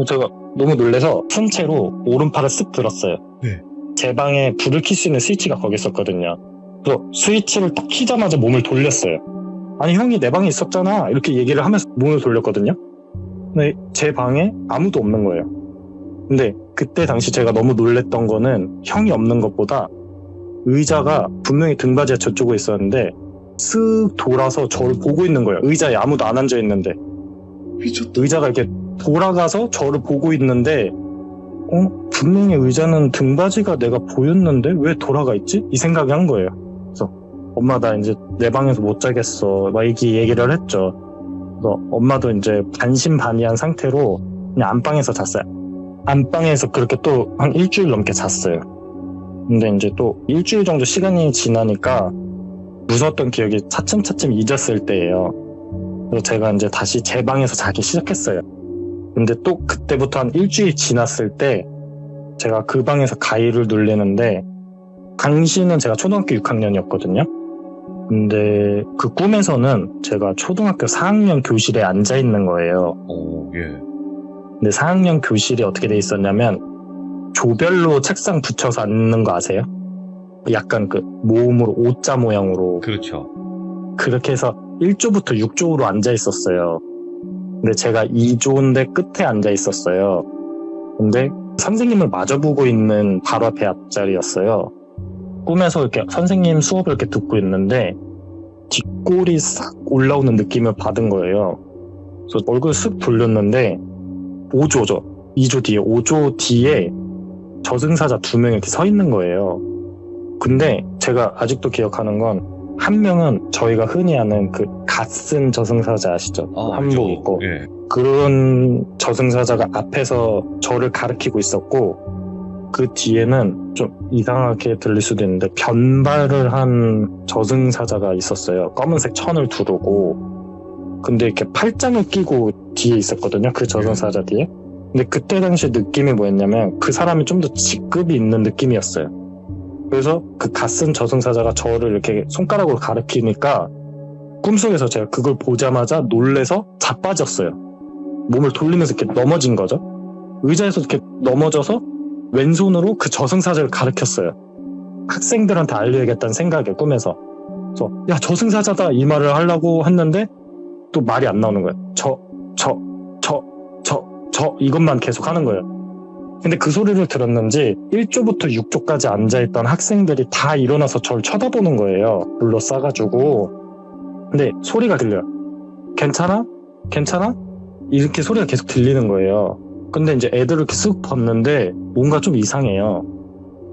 제가 너무 놀라서 산채로 오른팔을 쓱 들었어요. 네. 제 방에 불을 켤 수 있는 스위치가 거기 있었거든요. 그래서 스위치를 딱 켜자마자 몸을 돌렸어요. 아니 형이 내 방에 있었잖아 이렇게 얘기를 하면서 몸을 돌렸거든요. 근데 제 방에 아무도 없는 거예요. 근데 그때 당시 제가 너무 놀랬던 거는 형이 없는 것보다 의자가 분명히 등받이가 저쪽에 있었는데 쓱 돌아서 저를 보고 있는 거예요. 의자에 아무도 안 앉아 있는데. 미쳤다. 의자가 이렇게 돌아가서 저를 보고 있는데 분명히 의자는 등받이가 내가 보였는데 왜 돌아가 있지? 이 생각이 한 거예요. 그래서 엄마 나 이제 내 방에서 못 자겠어 막 이렇게 얘기를 했죠. 그래서 엄마도 이제 반신반의한 상태로 그냥 안방에서 잤어요. 안방에서 그렇게 또 한 일주일 넘게 잤어요. 근데 이제 또 일주일 정도 시간이 지나니까 무서웠던 기억이 차츰차츰 잊었을 때예요. 그래서 제가 이제 다시 제 방에서 자기 시작했어요. 근데 또 그때부터 한 일주일 지났을 때 제가 그 방에서 가위를 눌리는데, 당시는 제가 초등학교 6학년이었거든요. 근데 그 꿈에서는 제가 초등학교 4학년 교실에 앉아 있는 거예요. 오, 예. 근데 4학년 교실이 어떻게 돼 있었냐면 조별로 책상 붙여서 앉는 거 아세요? 약간 그 모음으로 O자 모양으로 그렇죠. 그렇게 해서 1조부터 6조로 앉아 있었어요. 근데 제가 2조인데 끝에 앉아 있었어요. 근데 선생님을 마주보고 있는 바로 앞에 앞자리였어요. 꿈에서 이렇게 선생님 수업을 이렇게 듣고 있는데 뒷골이 싹 올라오는 느낌을 받은 거예요. 그래서 얼굴 쓱 돌렸는데 5조죠. 2조 뒤에 5조 뒤에 저승사자 2명 이렇게 서 있는 거예요. 근데 제가 아직도 기억하는 건 한 명은 저희가 흔히 아는 그 갓쓴 저승사자 아시죠? 한복 입고. 예. 그런 저승사자가 앞에서 저를 가리키고 있었고, 그 뒤에는 좀 이상하게 들릴 수도 있는데 변발을 한 저승사자가 있었어요. 검은색 천을 두르고. 근데 이렇게 팔짱을 끼고 뒤에 있었거든요. 그 저승사자 뒤에. 근데 그때 당시 느낌이 뭐였냐면 그 사람이 좀 더 직급이 있는 느낌이었어요. 그래서 그 갓쓴 저승사자가 저를 이렇게 손가락으로 가리키니까 꿈속에서 제가 그걸 보자마자 놀래서 자빠졌어요. 몸을 돌리면서 이렇게 넘어진 거죠. 의자에서 이렇게 넘어져서 왼손으로 그 저승사자를 가리켰어요. 학생들한테 알려야겠다는 생각에 꿈에서. 그래서 야 저승사자다 이 말을 하려고 했는데 또 말이 안 나오는 거예요. 저 이것만 계속 하는 거예요. 근데 그 소리를 들었는지 1조부터 6조까지 앉아있던 학생들이 다 일어나서 저를 쳐다보는 거예요. 둘러싸가지고. 근데 소리가 들려요. 괜찮아? 괜찮아? 이렇게 소리가 계속 들리는 거예요. 근데 이제 애들을 이렇게 쓱 봤는데 뭔가 좀 이상해요.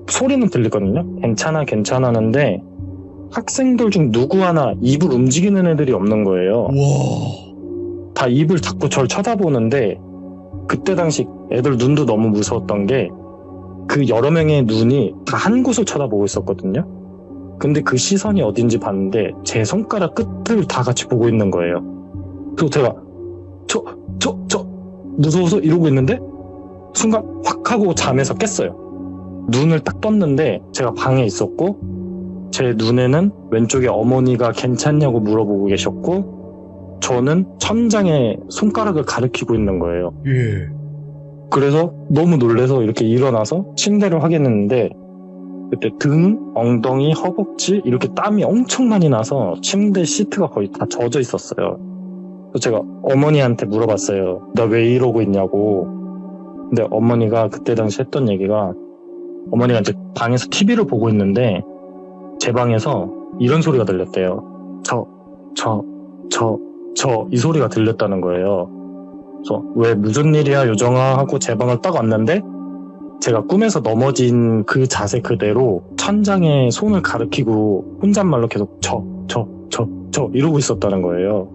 소리는 들리거든요. 괜찮아 괜찮아는데 학생들 중 누구 하나 입을 움직이는 애들이 없는 거예요. 와. 다 입을 닫고 저를 쳐다보는데, 그때 당시 애들 눈도 너무 무서웠던 게 그 여러 명의 눈이 다 한 곳을 쳐다보고 있었거든요. 근데 그 시선이 어딘지 봤는데 제 손가락 끝을 다 같이 보고 있는 거예요. 그래서 제가 무서워서 이러고 있는데 순간 확 하고 잠에서 깼어요. 눈을 딱 떴는데 제가 방에 있었고 제 눈에는 왼쪽에 어머니가 괜찮냐고 물어보고 계셨고 저는 천장에 손가락을 가리키고 있는 거예요. 예. 그래서 너무 놀라서 이렇게 일어나서 침대를 확인했는데 그때 등, 엉덩이, 허벅지 이렇게 땀이 엄청 많이 나서 침대 시트가 거의 다 젖어 있었어요. 그래서 제가 어머니한테 물어봤어요. 나 왜 이러고 있냐고. 근데 어머니가 그때 당시 했던 얘기가, 어머니가 이제 방에서 TV를 보고 있는데 제 방에서 이런 소리가 들렸대요. 이 소리가 들렸다는 거예요. 그래서 왜 무슨 일이야 요정아 하고 제 방을 딱 왔는데 제가 꿈에서 넘어진 그 자세 그대로 천장에 손을 가리키고 혼잣말로 계속 이러고 있었다는 거예요.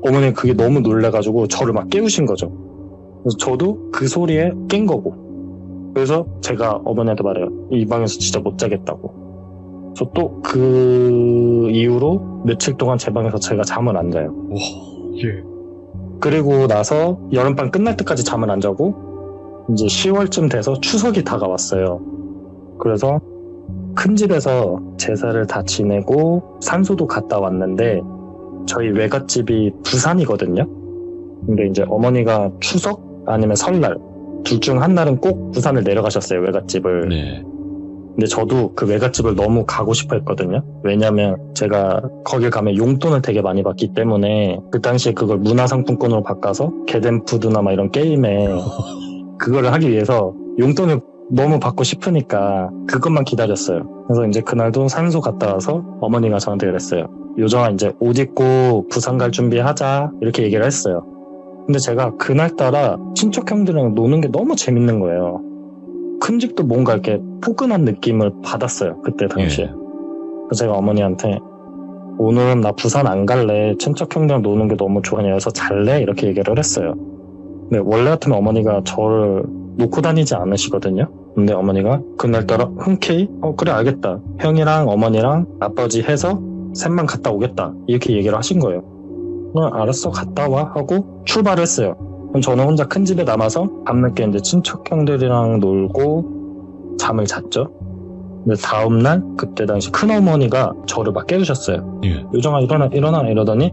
어머니는 그게 너무 놀래가지고 저를 막 깨우신 거죠. 그래서 저도 그 소리에 깬 거고. 그래서 제가 어머니한테 말해요. 이 방에서 진짜 못 자겠다고. 그래서 또 그 이후로 며칠 동안 제 방에서 제가 잠을 안 자요. 와, 예. 그리고 나서 여름방 끝날 때까지 잠을 안 자고 이제 10월쯤 돼서 추석이 다가왔어요. 그래서 큰 집에서 제사를 다 지내고 산소도 갔다 왔는데 저희 외갓집이 부산이거든요. 근데 이제 어머니가 추석 아니면 설날 둘 중 한 날은 꼭 부산을 내려가셨어요, 외갓집을. 네. 근데 저도 그 외갓집을 너무 가고 싶어 했거든요. 왜냐면 제가 거길 가면 용돈을 되게 많이 받기 때문에 그 당시에 그걸 문화상품권으로 바꿔서 게덴푸드나 막 이런 게임에 그거를 하기 위해서 용돈을 너무 받고 싶으니까 그것만 기다렸어요. 그래서 이제 그날도 산소 갔다 와서 어머니가 저한테 그랬어요. 요정아 이제 옷 입고 부산 갈 준비하자 이렇게 얘기를 했어요. 근데 제가 그날따라 친척 형들이랑 노는 게 너무 재밌는 거예요. 큰 집도 뭔가 이렇게 포근한 느낌을 받았어요. 그때 당시에. 그래서 제가 어머니한테 오늘은 나 부산 안 갈래. 친척 형들이랑 노는 게 너무 좋아해서 잘래? 이렇게 얘기를 했어요. 근데 원래 같으면 어머니가 저를 놓고 다니지 않으시거든요. 근데 어머니가 그날따라 흔쾌히 그래 알겠다. 형이랑 어머니랑 아버지 해서 셋만 갔다 오겠다. 이렇게 얘기를 하신 거예요. 알았어 갔다 와 하고 출발을 했어요. 그럼 저는 혼자 큰 집에 남아서 밤늦게 이제 친척 형들이랑 놀고 잠을 잤죠. 근데 다음날 그때 당시 큰어머니가 저를 막 깨우셨어요. 예. 요정아 일어나 이러더니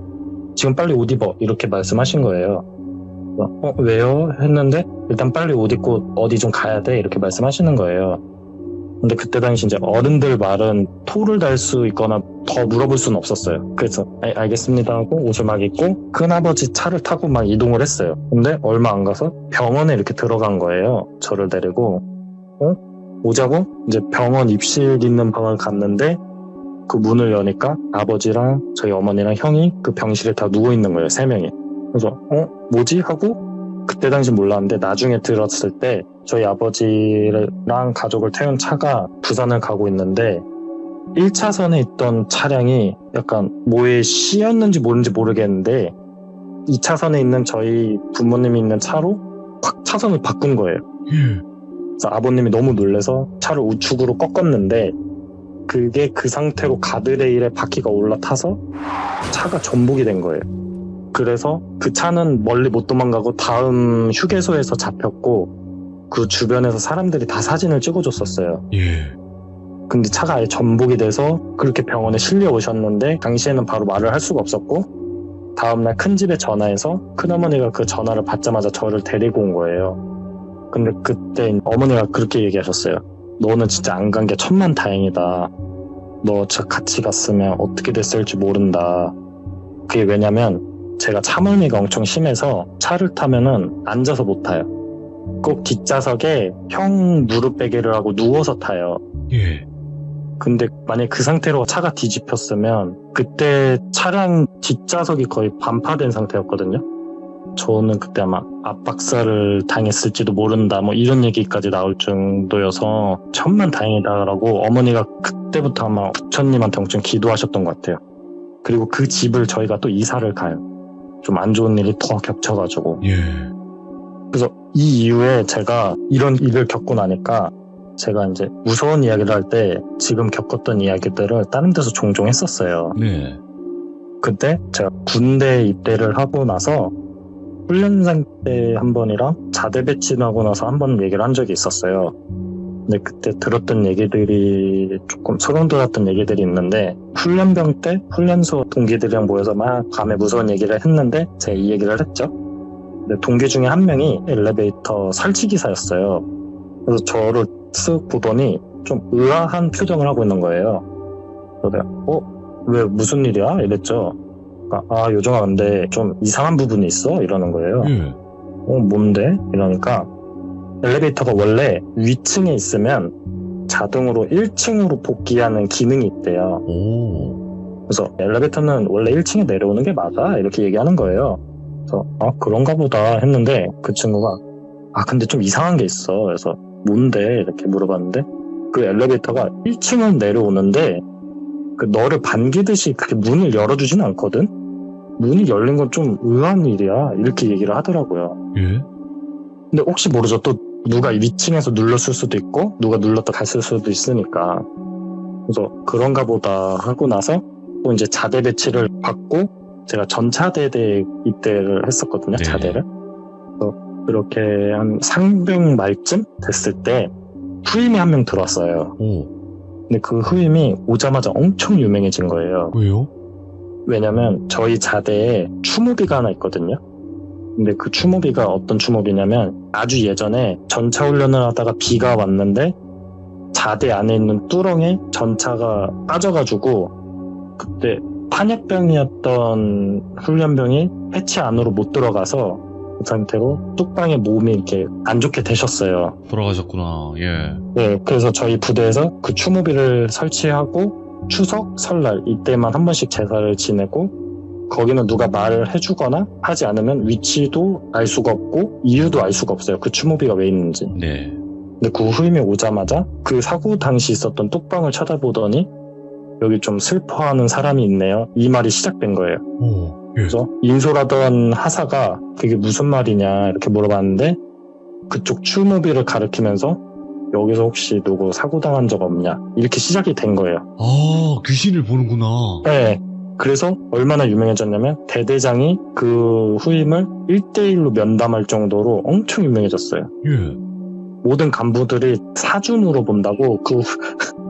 지금 빨리 옷 입어 이렇게 말씀하신 거예요. 왜요? 했는데 일단 빨리 옷 입고 어디 좀 가야 돼 이렇게 말씀하시는 거예요. 근데 그때 당시 이제 어른들 말은 토를 달 수 있거나 더 물어볼 수는 없었어요. 그래서 알겠습니다 하고 옷을 막 입고 큰아버지 차를 타고 막 이동을 했어요. 근데 얼마 안 가서 병원에 이렇게 들어간 거예요. 저를 데리고 오자고 이제 병원 입실 있는 방을 갔는데 그 문을 여니까 아버지랑 저희 어머니랑 형이 그 병실에 다 누워 있는 거예요. 3명이. 그래서 뭐지? 하고 그때 당시 몰랐는데 나중에 들었을 때 저희 아버지랑 가족을 태운 차가 부산을 가고 있는데 1차선에 있던 차량이 약간 뭐에 씌였는지 모르는지 모르겠는데 2차선에 있는 저희 부모님이 있는 차로 확 차선을 바꾼 거예요. 그래서 아버님이 너무 놀라서 차를 우측으로 꺾었는데 그게 그 상태로 가드레일에 바퀴가 올라타서 차가 전복이 된 거예요. 그래서 그 차는 멀리 못 도망가고 다음 휴게소에서 잡혔고 그 주변에서 사람들이 다 사진을 찍어줬었어요. 예. 근데 차가 아예 전복이 돼서 그렇게 병원에 실려 오셨는데 당시에는 바로 말을 할 수가 없었고 다음날 큰 집에 전화해서 큰어머니가 그 전화를 받자마자 저를 데리고 온 거예요. 근데 그때 어머니가 그렇게 얘기하셨어요. 너는 진짜 안 간 게 천만다행이다. 너 진짜 같이 갔으면 어떻게 됐을지 모른다. 그게 왜냐면 제가 차멀미가 엄청 심해서 차를 타면은 앉아서 못 타요. 꼭 뒷좌석에 형 무릎 베개를 하고 누워서 타요. 예. 근데 만약에 그 상태로 차가 뒤집혔으면 그때 차량 뒷좌석이 거의 반파된 상태였거든요. 저는 그때 아마 압박사를 당했을지도 모른다 뭐 이런 얘기까지 나올 정도여서 천만다행이다라고 어머니가 그때부터 아마 부처님한테 엄청 기도하셨던 것 같아요. 그리고 그 집을 저희가 또 이사를 가요. 좀 안 좋은 일이 더 겹쳐가지고. 예. 그래서 이 이후에 제가 이런 일을 겪고 나니까 제가 이제 무서운 이야기를 할 때 지금 겪었던 이야기들을 다른 데서 종종 했었어요. 네. 그때 제가 군대 입대를 하고 나서 훈련생 때 한 번이랑 자대 배치하고 나서 한 번 얘기를 한 적이 있었어요. 근데 그때 들었던 얘기들이 조금 소름 돋았던 얘기들이 있는데 훈련병 때 훈련소 동기들이랑 모여서 막 밤에 무서운 얘기를 했는데 제가 이 얘기를 했죠. 근데 동기 중에 한 명이 엘리베이터 설치기사였어요. 그래서 저를 쓱 보더니 좀 의아한 표정을 하고 있는 거예요. 그래서 내가 왜 무슨 일이야? 이랬죠. 그러니까 요정아 근데 좀 이상한 부분이 있어? 이러는 거예요. 뭔데? 이러니까 엘리베이터가 원래 위층에 있으면 자동으로 1층으로 복귀하는 기능이 있대요. 오. 그래서 엘리베이터는 원래 1층에 내려오는 게 맞아? 이렇게 얘기하는 거예요. 그래서 그런가 보다 했는데 그 친구가 근데 좀 이상한 게 있어. 그래서 뭔데? 이렇게 물어봤는데 그 엘리베이터가 1층은 내려오는데 그 너를 반기듯이 그렇게 문을 열어주진 않거든? 문이 열린 건 좀 의아한 일이야. 이렇게 얘기를 하더라고요. 예? 근데 혹시 모르죠. 또 누가 위층에서 눌렀을 수도 있고 누가 눌렀다 갔을 수도 있으니까. 그래서 그런가 보다 하고 나서 또 이제 자대 배치를 받고 제가 전차대대 입대를 했었거든요. 네. 자대를. 그래서 그렇게 한 상병 말쯤 됐을 때 후임이 한 명 들어왔어요. 오. 근데 그 후임이 오자마자 엄청 유명해진 거예요. 왜요? 왜냐면 저희 자대에 추모비가 하나 있거든요. 근데 그 추모비가 어떤 추모비냐면 아주 예전에 전차 훈련을 하다가 비가 왔는데 자대 안에 있는 뚜렁에 전차가 빠져가지고 그때 탄약병이었던 훈련병이 해치 안으로 못 들어가서 그 상태로 뚝방에 몸이 이렇게 안 좋게 되셨어요. 돌아가셨구나. 예. 네, 그래서 저희 부대에서 그 추모비를 설치하고 추석, 설날 이때만 한 번씩 제사를 지내고 거기는 누가 말을 해주거나 하지 않으면 위치도 알 수가 없고 이유도 알 수가 없어요. 그 추모비가 왜 있는지. 네. 근데 그 후임이 오자마자 그 사고 당시 있었던 뚝방을 쳐다보더니 여기 좀 슬퍼하는 사람이 있네요. 이 말이 시작된 거예요. 오. 예. 그래서 인솔하던 하사가 그게 무슨 말이냐 이렇게 물어봤는데 그쪽 추모비를 가리키면서 여기서 혹시 누구 사고당한 적 없냐 이렇게 시작이 된 거예요. 귀신을 보는구나. 네. 그래서 얼마나 유명해졌냐면 대대장이 그 후임을 1대1로 면담할 정도로 엄청 유명해졌어요. 예. 모든 간부들이 사준으로 본다고 그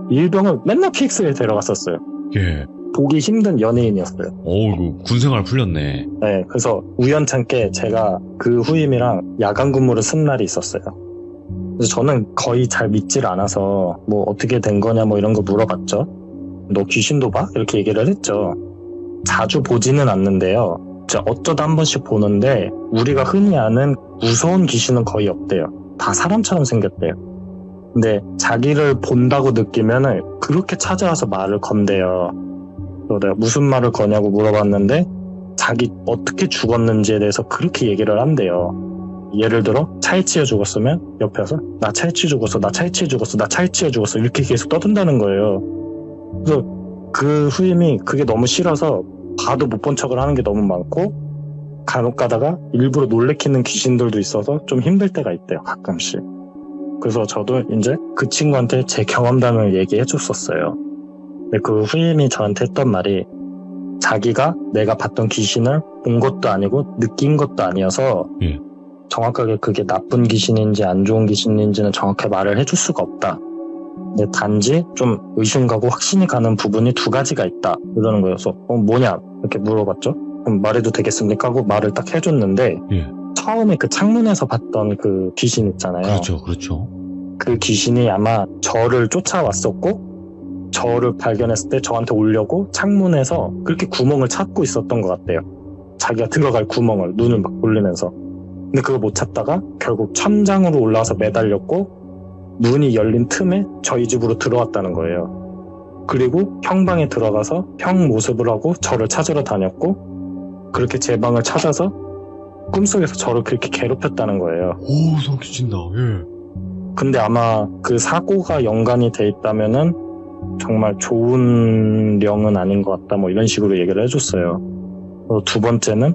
일병을 맨날 PX에 데려갔었어요. 예. 보기 힘든 연예인이었어요. 이거 군생활 풀렸네. 네, 그래서 우연찮게 제가 그 후임이랑 야간 근무를 쓴 날이 있었어요. 그래서 저는 거의 잘 믿질 않아서 뭐 어떻게 된 거냐 뭐 이런 거 물어봤죠. 너 귀신도 봐? 이렇게 얘기를 했죠. 자주 보지는 않는데요. 진짜 어쩌다 한 번씩 보는데 우리가 흔히 아는 무서운 귀신은 거의 없대요. 다 사람처럼 생겼대요. 근데 자기를 본다고 느끼면은 그렇게 찾아와서 말을 건대요. 그래서 내가 무슨 말을 거냐고 물어봤는데 자기 어떻게 죽었는지에 대해서 그렇게 얘기를 한대요. 예를 들어 차에 치여 죽었으면 옆에 와서 나 차에 치여 죽었어, 나 차에 치여 죽었어, 나 차에 치여 죽었어 이렇게 계속 떠든다는 거예요. 그래서 그 후임이 그게 너무 싫어서 봐도 못 본 척을 하는 게 너무 많고 간혹 가다가 일부러 놀래키는 귀신들도 있어서 좀 힘들 때가 있대요, 가끔씩. 그래서 저도 이제 그 친구한테 제 경험담을 얘기해 줬었어요. 근데 그 후임이 저한테 했던 말이 자기가 내가 봤던 귀신을 본 것도 아니고 느낀 것도 아니어서 정확하게 그게 나쁜 귀신인지 안 좋은 귀신인지는 정확하게 말을 해줄 수가 없다. 근데 단지 좀 의심 가고 확신이 가는 부분이 두 가지가 있다. 이러는 거여서 뭐냐? 이렇게 물어봤죠. 그럼 말해도 되겠습니까? 하고 말을 딱 해줬는데 처음에 그 창문에서 봤던 그 귀신 있잖아요. 그렇죠. 그 귀신이 아마 저를 쫓아왔었고 저를 발견했을 때 저한테 오려고 창문에서 그렇게 구멍을 찾고 있었던 것 같대요. 자기가 들어갈 구멍을 눈을 막 돌리면서. 근데 그거 못 찾다가 결국 천장으로 올라와서 매달렸고 문이 열린 틈에 저희 집으로 들어왔다는 거예요. 그리고 형 방에 들어가서 형 모습을 하고 저를 찾으러 다녔고 그렇게 제 방을 찾아서 꿈속에서 저를 그렇게 괴롭혔다는 거예요. 오, 소름 끼친다. 예. 근데 아마 그 사고가 연관이 돼 있다면은 정말 좋은 령은 아닌 것 같다 뭐 이런 식으로 얘기를 해줬어요. 두 번째는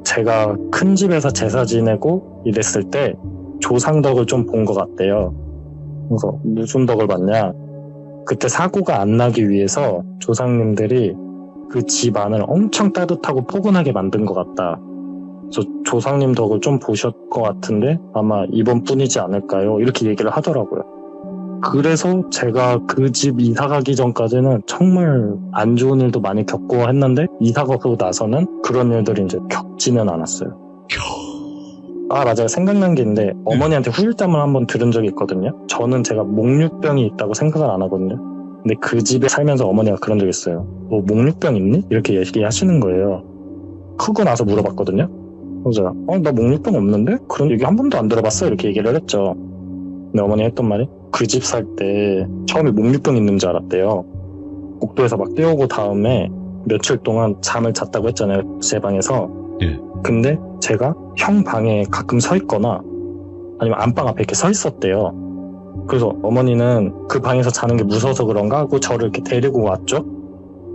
제가 큰 집에서 제사 지내고 이랬을 때 조상덕을 좀 본 것 같대요. 그래서 무슨 덕을 봤냐, 그때 사고가 안 나기 위해서 조상님들이 그 집 안을 엄청 따뜻하고 포근하게 만든 것 같다. 그래서 조상님 덕을 좀 보셨을 것 같은데 아마 이번뿐이지 않을까요? 이렇게 얘기를 하더라고요. 그래서 제가 그 집 이사 가기 전까지는 정말 안 좋은 일도 많이 겪고 했는데 이사 가고 나서는 그런 일들이 이제 겪지는 않았어요. 맞아요. 생각난 게 있는데 어머니한테 후일담을 한번 들은 적이 있거든요. 저는 제가 목류병이 있다고 생각을 안 하거든요. 근데 그 집에 살면서 어머니가 그런 적 있어요. 너 목류병 있니? 이렇게 얘기하시는 거예요. 크고 나서 물어봤거든요. 그래서 나 목류병 없는데? 그런 얘기 한 번도 안 들어봤어? 이렇게 얘기를 했죠. 근데 어머니 했던 말이 그 집 살 때 처음에 목류병 있는 줄 알았대요. 복도에서 막 뛰어오고 다음에 며칠 동안 잠을 잤다고 했잖아요. 제 방에서. 예. 근데 제가 형 방에 가끔 서 있거나 아니면 안방 앞에 이렇게 서 있었대요. 그래서 어머니는 그 방에서 자는 게 무서워서 그런가 하고 저를 이렇게 데리고 왔죠.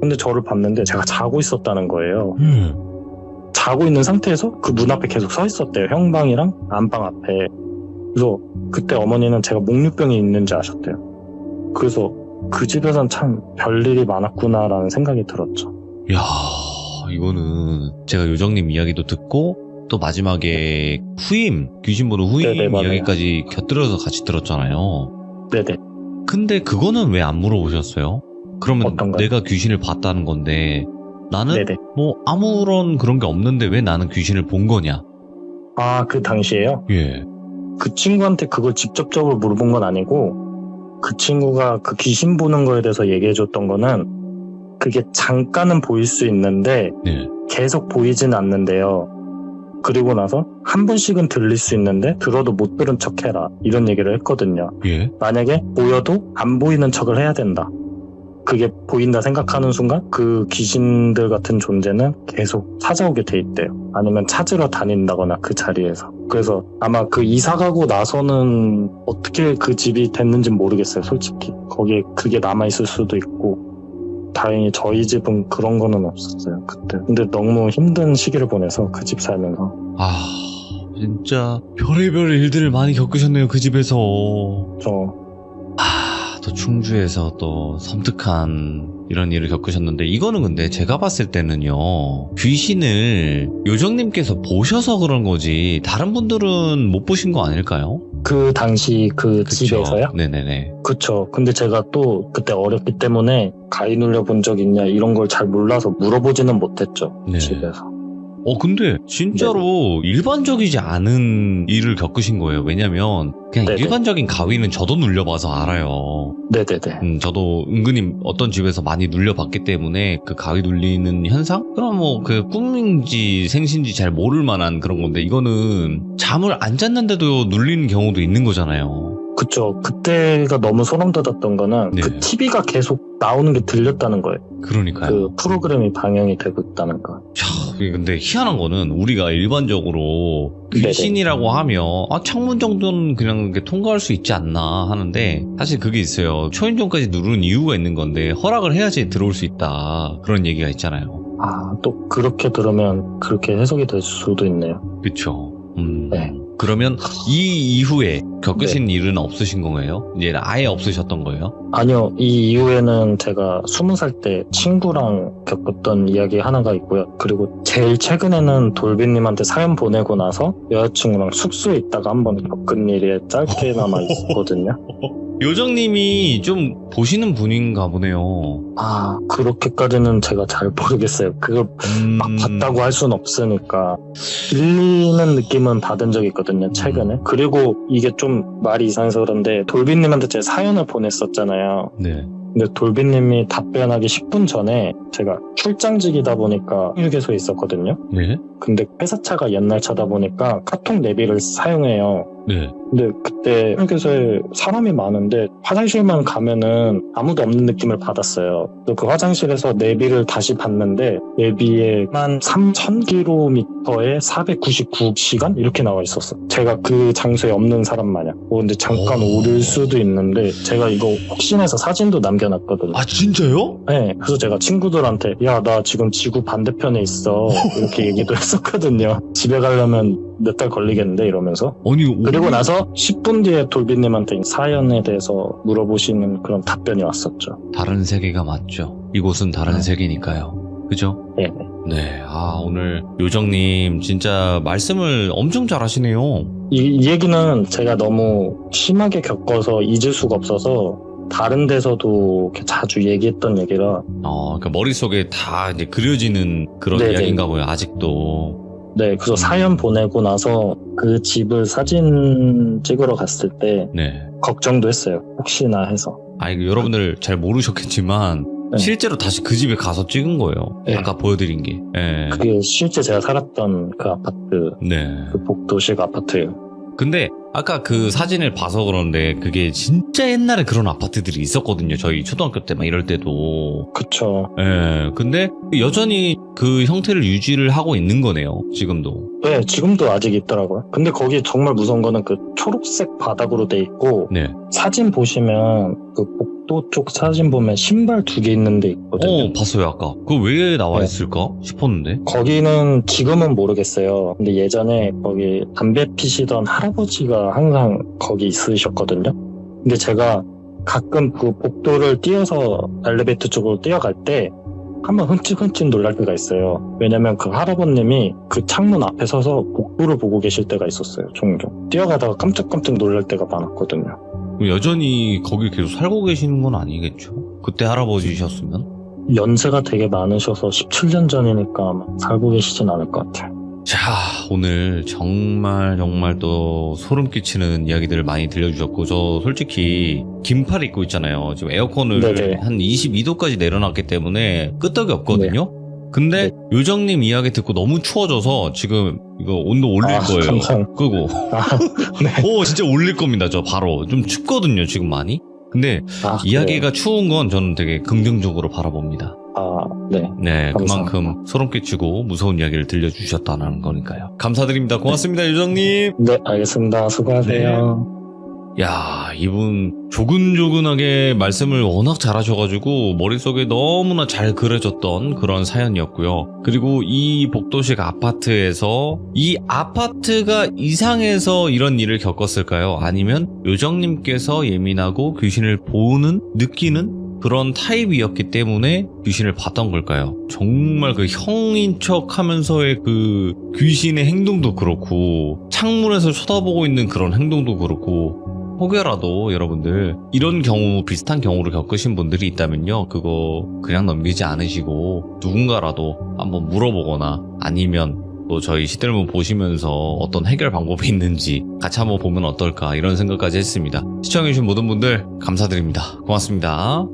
근데 저를 봤는데 제가 자고 있었다는 거예요. 자고 있는 상태에서 그 문 앞에 계속 서 있었대요. 형 방이랑 안방 앞에. 그래서 그때 어머니는 제가 목류병이 있는지 아셨대요. 그래서 그 집에선 참 별일이 많았구나라는 생각이 들었죠. 야, 이거는 제가 요정님 이야기도 듣고 또 마지막에 귀신 보는 후임 네네, 맞아요. 이야기까지 곁들여서 같이 들었잖아요. 네네. 근데 그거는 왜 안 물어보셨어요? 그러면 어떤가요? 내가 귀신을 봤다는 건데 나는 네네. 뭐 아무런 그런 게 없는데 왜 나는 귀신을 본 거냐? 아, 그 당시에요? 예. 그 친구한테 그걸 직접적으로 물어본 건 아니고 그 친구가 그 귀신 보는 거에 대해서 얘기해줬던 거는 그게 잠깐은 보일 수 있는데 예. 계속 보이진 않는데요. 그리고 나서 한 번씩은 들릴 수 있는데 들어도 못 들은 척 해라 이런 얘기를 했거든요. 예. 만약에 보여도 안 보이는 척을 해야 된다. 그게 보인다 생각하는 순간 그 귀신들 같은 존재는 계속 찾아오게 돼 있대요. 아니면 찾으러 다닌다거나 그 자리에서. 그래서 아마 그 이사 가고 나서는 어떻게 그 집이 됐는지 모르겠어요, 솔직히. 거기에 그게 남아있을 수도 있고. 다행히 저희 집은 그런 거는 없었어요, 그때. 근데 너무 힘든 시기를 보내서 그 집 살면서. 아, 진짜 별의별 일들을 많이 겪으셨네요, 그 집에서. 또 충주에서 또 섬뜩한 이런 일을 겪으셨는데 이거는 근데 제가 봤을 때는요 귀신을 요정님께서 보셔서 그런 거지 다른 분들은 못 보신 거 아닐까요? 그 당시 그 그쵸? 집에서요? 네네네. 그쵸. 근데 제가 또 그때 어렸기 때문에 가위 눌려본 적 있냐 이런 걸 잘 몰라서 물어보지는 못했죠. 네. 집에서. 근데 진짜로 일반적이지 않은 일을 겪으신 거예요. 왜냐면 그냥 네네. 일반적인 가위는 저도 눌려봐서 알아요. 네네네. 저도 은근히 어떤 집에서 많이 눌려봤기 때문에 그 가위 눌리는 현상? 그럼 뭐 그 꿈인지 생신지 잘 모를 만한 그런 건데 이거는 잠을 안 잤는데도 눌리는 경우도 있는 거잖아요. 그쵸. 그때가 너무 소름 돋았던 거는 네. 그 TV가 계속 나오는 게 들렸다는 거예요. 그러니까요. 그 프로그램이 방영이 되고 있다는 거. 이게 근데 희한한 거는 우리가 일반적으로 귀신이라고 하면 창문 정도는 그냥 이렇게 통과할 수 있지 않나 하는데 사실 그게 있어요. 초인종까지 누르는 이유가 있는 건데 허락을 해야지 들어올 수 있다 그런 얘기가 있잖아요. 또 그렇게 들으면 그렇게 해석이 될 수도 있네요. 그쵸. 네. 그러면 이 이후에 겪으신 일은 없으신 거예요? 이제 아예 없으셨던 거예요? 아니요. 이 이후에는 제가 20살 때 친구랑 겪었던 이야기 하나가 있고요. 그리고 제일 최근에는 돌비님한테 사연 보내고 나서 여자친구랑 숙소에 있다가 한번 겪은 일이 짧게나마 있었거든요. 요정님이 좀 보시는 분인가 보네요. 그렇게까지는 제가 잘 모르겠어요. 그걸 막 봤다고 할 수는 없으니까. 들리는 느낌은 받은 적이 있거든요, 최근에. 그리고 이게 좀 말이 이상해서 그런데 돌비님한테 제가 사연을 보냈었잖아요. 네. 근데 돌비님이 답변하기 10분 전에 제가 출장직이다 보니까 휴게소에 있었거든요. 네. 근데 회사차가 옛날 차다 보니까 카톡 내비를 사용해요. 네. 근데 그때 휴게소에 사람이 많은데 화장실만 가면은 아무도 없는 느낌을 받았어요. 그래서 그 화장실에서 내비를 다시 봤는데 내비에 13,000km에 499시간 이렇게 나와 있었어. 제가 그 장소에 없는 사람 마냥. 근데 잠깐 오를 수도 있는데 제가 이거 혹시나 해서 사진도 남겨놨거든요. 진짜요? 네, 그래서 제가 친구들한테 야, 나 지금 지구 반대편에 있어 이렇게 얘기도 했었거든요. 집에 가려면 몇 달 걸리겠는데 이러면서. 그리고 나서 10분 뒤에 돌비님한테 사연에 대해서 물어보시는 그런 답변이 왔었죠. 다른 세계가 맞죠. 이곳은 다른 세계니까요. 그죠? 네. 네. 오늘 요정님 진짜 말씀을 엄청 잘하시네요. 이 얘기는 제가 너무 심하게 겪어서 잊을 수가 없어서 다른 데서도 이렇게 자주 얘기했던 얘기라. 그러니까 머릿속에 다 이제 그려지는 그런 네네. 이야기인가 봐요. 아직도. 네, 그래서 사연 보내고 나서 그 집을 사진 찍으러 갔을 때 네. 걱정도 했어요. 혹시나 해서. 여러분들 잘 모르셨겠지만 네. 실제로 다시 그 집에 가서 찍은 거예요. 네. 아까 보여드린 게. 네. 그게 실제 제가 살았던 그 아파트, 네. 그 복도식 아파트예요. 근데 아까 그 사진을 봐서 그러는데 그게 진짜 옛날에 그런 아파트들이 있었거든요. 저희 초등학교 때 막 이럴 때도. 그쵸. 예. 근데 여전히 그 형태를 유지를 하고 있는 거네요. 지금도. 네, 지금도 아직 있더라고요. 근데 거기 정말 무서운 거는 그 초록색 바닥으로 돼 있고, 네. 사진 보시면 그 복도 쪽 사진 보면 신발 2개 있는 데 있거든요. 봤어요 아까. 그거 왜 나와 네. 있을까 싶었는데. 거기는 지금은 모르겠어요. 근데 예전에 거기 담배 피시던 할아버지가 항상 거기 있으셨거든요. 근데 제가 가끔 그 복도를 뛰어서 엘리베이터 쪽으로 뛰어갈 때 한번 흠칫흠칫 놀랄 때가 있어요. 왜냐면 그 할아버님이 그 창문 앞에 서서 복도를 보고 계실 때가 있었어요. 종종. 뛰어가다가 깜짝깜짝 놀랄 때가 많았거든요. 여전히 거기 계속 살고 계시는 건 아니겠죠? 그때 할아버지셨으면? 연세가 되게 많으셔서 17년 전이니까 아마 살고 계시진 않을 것 같아요. 자, 오늘 정말 또 소름 끼치는 이야기들을 많이 들려주셨고, 저 솔직히 긴팔 입고 있잖아요. 지금 에어컨을 네네. 한 22도까지 내려놨기 때문에 끄떡이 없거든요. 근데 네. 요정님 이야기 듣고 너무 추워져서 지금 이거 온도 올릴 거예요. 감사합니다. 끄고. 오, 진짜 올릴 겁니다. 저 바로. 좀 춥거든요, 지금 많이. 근데 이야기가 추운 건 저는 되게 긍정적으로 바라봅니다. 네. 네, 감사합니다. 그만큼 소름 끼치고 무서운 이야기를 들려주셨다는 거니까요. 감사드립니다. 고맙습니다, 요정님. 네, 알겠습니다. 수고하세요. 야, 이분 조근조근하게 말씀을 워낙 잘하셔가지고 머릿속에 너무나 잘 그려졌던 그런 사연이었고요. 그리고 이 복도식 아파트에서 이 아파트가 이상해서 이런 일을 겪었을까요? 아니면 요정님께서 예민하고 귀신을 보는, 느끼는 그런 타입이었기 때문에 귀신을 봤던 걸까요? 정말 그 형인 척 하면서의 그 귀신의 행동도 그렇고 창문에서 쳐다보고 있는 그런 행동도 그렇고, 혹여라도 여러분들 이런 경우, 비슷한 경우를 겪으신 분들이 있다면요, 그거 그냥 넘기지 않으시고 누군가라도 한번 물어보거나, 아니면 또 저희 시들문 보시면서 어떤 해결 방법이 있는지 같이 한번 보면 어떨까, 이런 생각까지 했습니다. 시청해주신 모든 분들 감사드립니다. 고맙습니다.